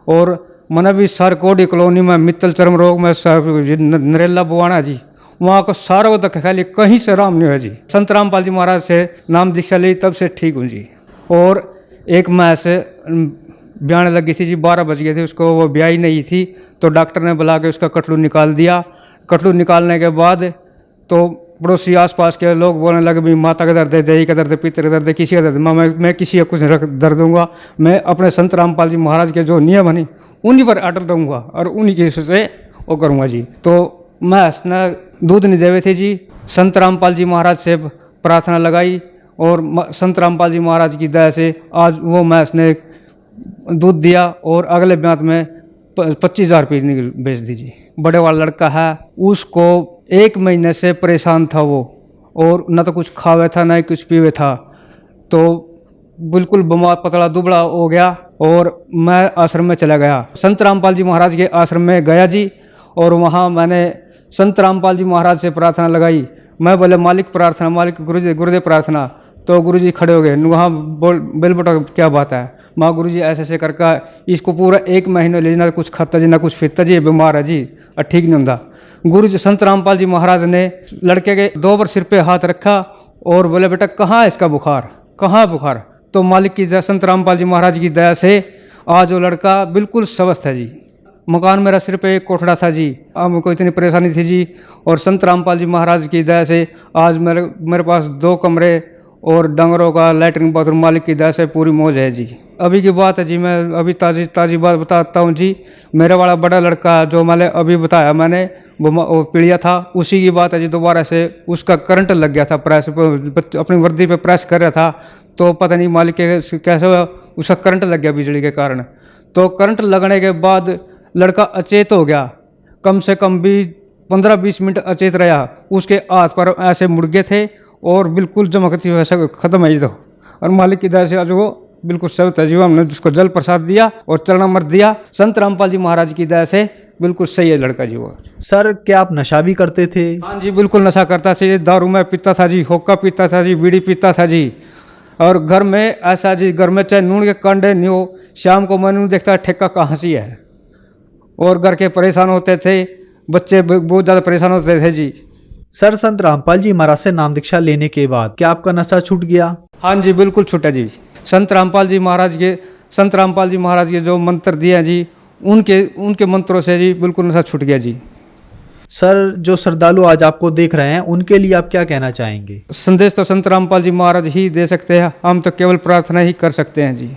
S5: और मैंने भी सरकोडी कॉलोनी में मित्तल चर्म रोग में नरेला बुआना जी, वहाँ को सारा को तक खाली कहीं से आराम नहीं हुआ जी। संत रामपाल जी महाराज से नाम दीक्षा ली तब से ठीक हूँ जी। और एक मैस ब्याने लगी थी जी, 12 बज गए थे, उसको वो ब्याही नहीं थी तो डॉक्टर ने बुला के उसका कटलू निकाल दिया। कटलू निकालने के बाद तो पड़ोसी आसपास के लोग बोलने लगे भी माता का दर्द है, देही का दर्द है, पितर का दर्द है, किसी का दर्द, मैं किसी का कुछ दर्द दूंगा, मैं अपने संत रामपाल जी महाराज के जो नियम है उन्हीं पर अटल रहूँगा और उन्हीं के से वो करूँगा जी। तो मैं दूध नहीं देवे थे जी, संत रामपाल जी महाराज से प्रार्थना लगाई और संत रामपाल जी महाराज की दया से आज वो मैस ने दूध दिया और अगले ब्यात में 25,000 रुपये बेच दीजिए। बड़े वाला लड़का है, उसको 1 महीने से परेशान था वो, और न तो कुछ खावे था न कुछ पीवे था, तो बिल्कुल बीमार पतला दुबला हो गया। और मैं आश्रम में चला गया, संत रामपाल जी महाराज के आश्रम में गया जी। और वहाँ मैंने संत रामपाल जी महाराज से प्रार्थना लगाई। मैं बोले मालिक प्रार्थना, मालिक गुरुदेव प्रार्थना। तो गुरुजी खड़े हो गए, वहाँ बोल बेटा क्या बात है। माँ गुरुजी ऐसे ऐसे करके इसको पूरा 1 महीने ले, ना कुछ खाता जी ना कुछ पीता जी, बीमार है जी और ठीक नहीं होता। गुरुजी संत रामपाल जी महाराज ने लड़के के 2 बार सिर पे हाथ रखा और बोले बेटा कहाँ है इसका बुखार, कहाँ है बुखार। तो मालिक की दया, संत रामपाल जी महाराज की दया से आज वो लड़का बिल्कुल स्वस्थ है जी। मकान मेरा सिर पे एक कोठड़ा था जी, अब मेरे को इतनी परेशानी थी जी, और संत रामपाल जी महाराज की दया से आज मेरे पास 2 कमरे और डंगरों का लैट्रिन बाथरूम, मालिक की दया से पूरी मौज है जी। अभी की बात है जी, मैं अभी ताज़ी बात बताता हूँ जी। मेरा वाला बड़ा लड़का जो मैंने अभी बताया, मैंने वो पीड़िया था, उसी की बात है जी। दोबारा से उसका करंट लग गया था, प्रेस अपनी वर्दी पे प्रेस कर रहा था, तो पता नहीं मालिक के कैसे हुआ, उसका करंट लग गया बिजली के कारण। तो करंट लगने के बाद लड़का अचेत हो गया, कम से कम भी 15-20 मिनट अचेत रहा। उसके हाथ पर ऐसे मुड़ गए थे और बिल्कुल चमकती वैसा खत्म है। तो और मालिक की दया से आज वो बिल्कुल स्वस्थ है जी। हमने उसको जल प्रसाद दिया और चरणामृत दिया, संत रामपाल जी महाराज की दया से बिल्कुल सही है लड़का जी। वो
S4: सर क्या आप नशा भी करते थे?
S5: हाँ जी, बिल्कुल नशा करता था जी। दारू में पीता था जी, हुक्का पीता था जी, बीड़ी पीता था जी। और घर में ऐसा जी, घर में चाहे नून के कांडे नहीं हो, शाम को मैं देखता ठेका कहाँ से है। और घर के परेशान होते थे, बच्चे बहुत ज़्यादा परेशान होते थे जी।
S4: सर संत रामपाल जी महाराज से नाम दीक्षा लेने के बाद क्या आपका नशा छूट गया?
S5: हाँ जी, बिल्कुल छूटा जी। संत रामपाल जी महाराज के जो मंत्र दिए हैं जी, उनके मंत्रों से जी बिल्कुल नशा छूट गया जी।
S4: सर जो श्रद्धालु आज आपको देख रहे हैं उनके लिए आप क्या कहना चाहेंगे?
S5: संदेश तो संत रामपाल जी महाराज ही दे सकते हैं, हम तो केवल प्रार्थना ही कर सकते हैं जी।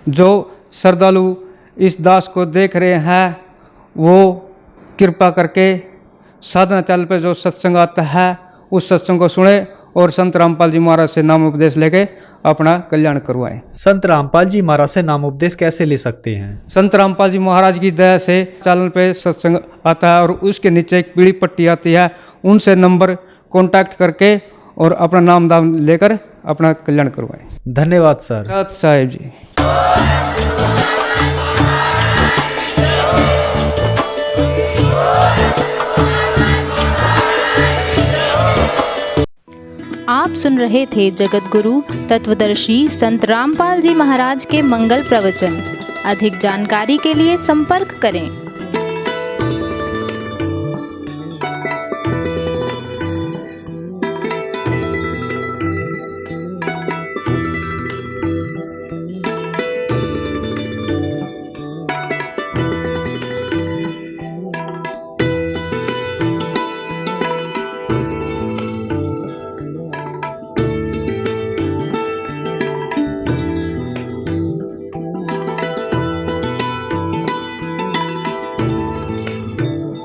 S5: जो श्रद्धालु इस दास को देख रहे हैं वो कृपा करके साधना चैनल पे जो सत्संग आता है उस सत्संग को सुने और संत रामपाल जी महाराज से नाम उपदेश लेके अपना कल्याण करवाएं।
S4: संत रामपाल जी महाराज से नाम उपदेश कैसे ले सकते हैं?
S5: संत रामपाल जी महाराज की दया से चैनल पे सत्संग आता है और उसके नीचे एक पीली पट्टी आती है, उनसे नंबर कांटेक्ट करके और अपना नाम दाम लेकर अपना कल्याण करवाएं।
S4: धन्यवाद सर।
S5: सत साहिब जी।
S6: आप सुन रहे थे जगत गुरु तत्वदर्शी संत रामपाल जी महाराज के मंगल प्रवचन। अधिक जानकारी के लिए संपर्क करें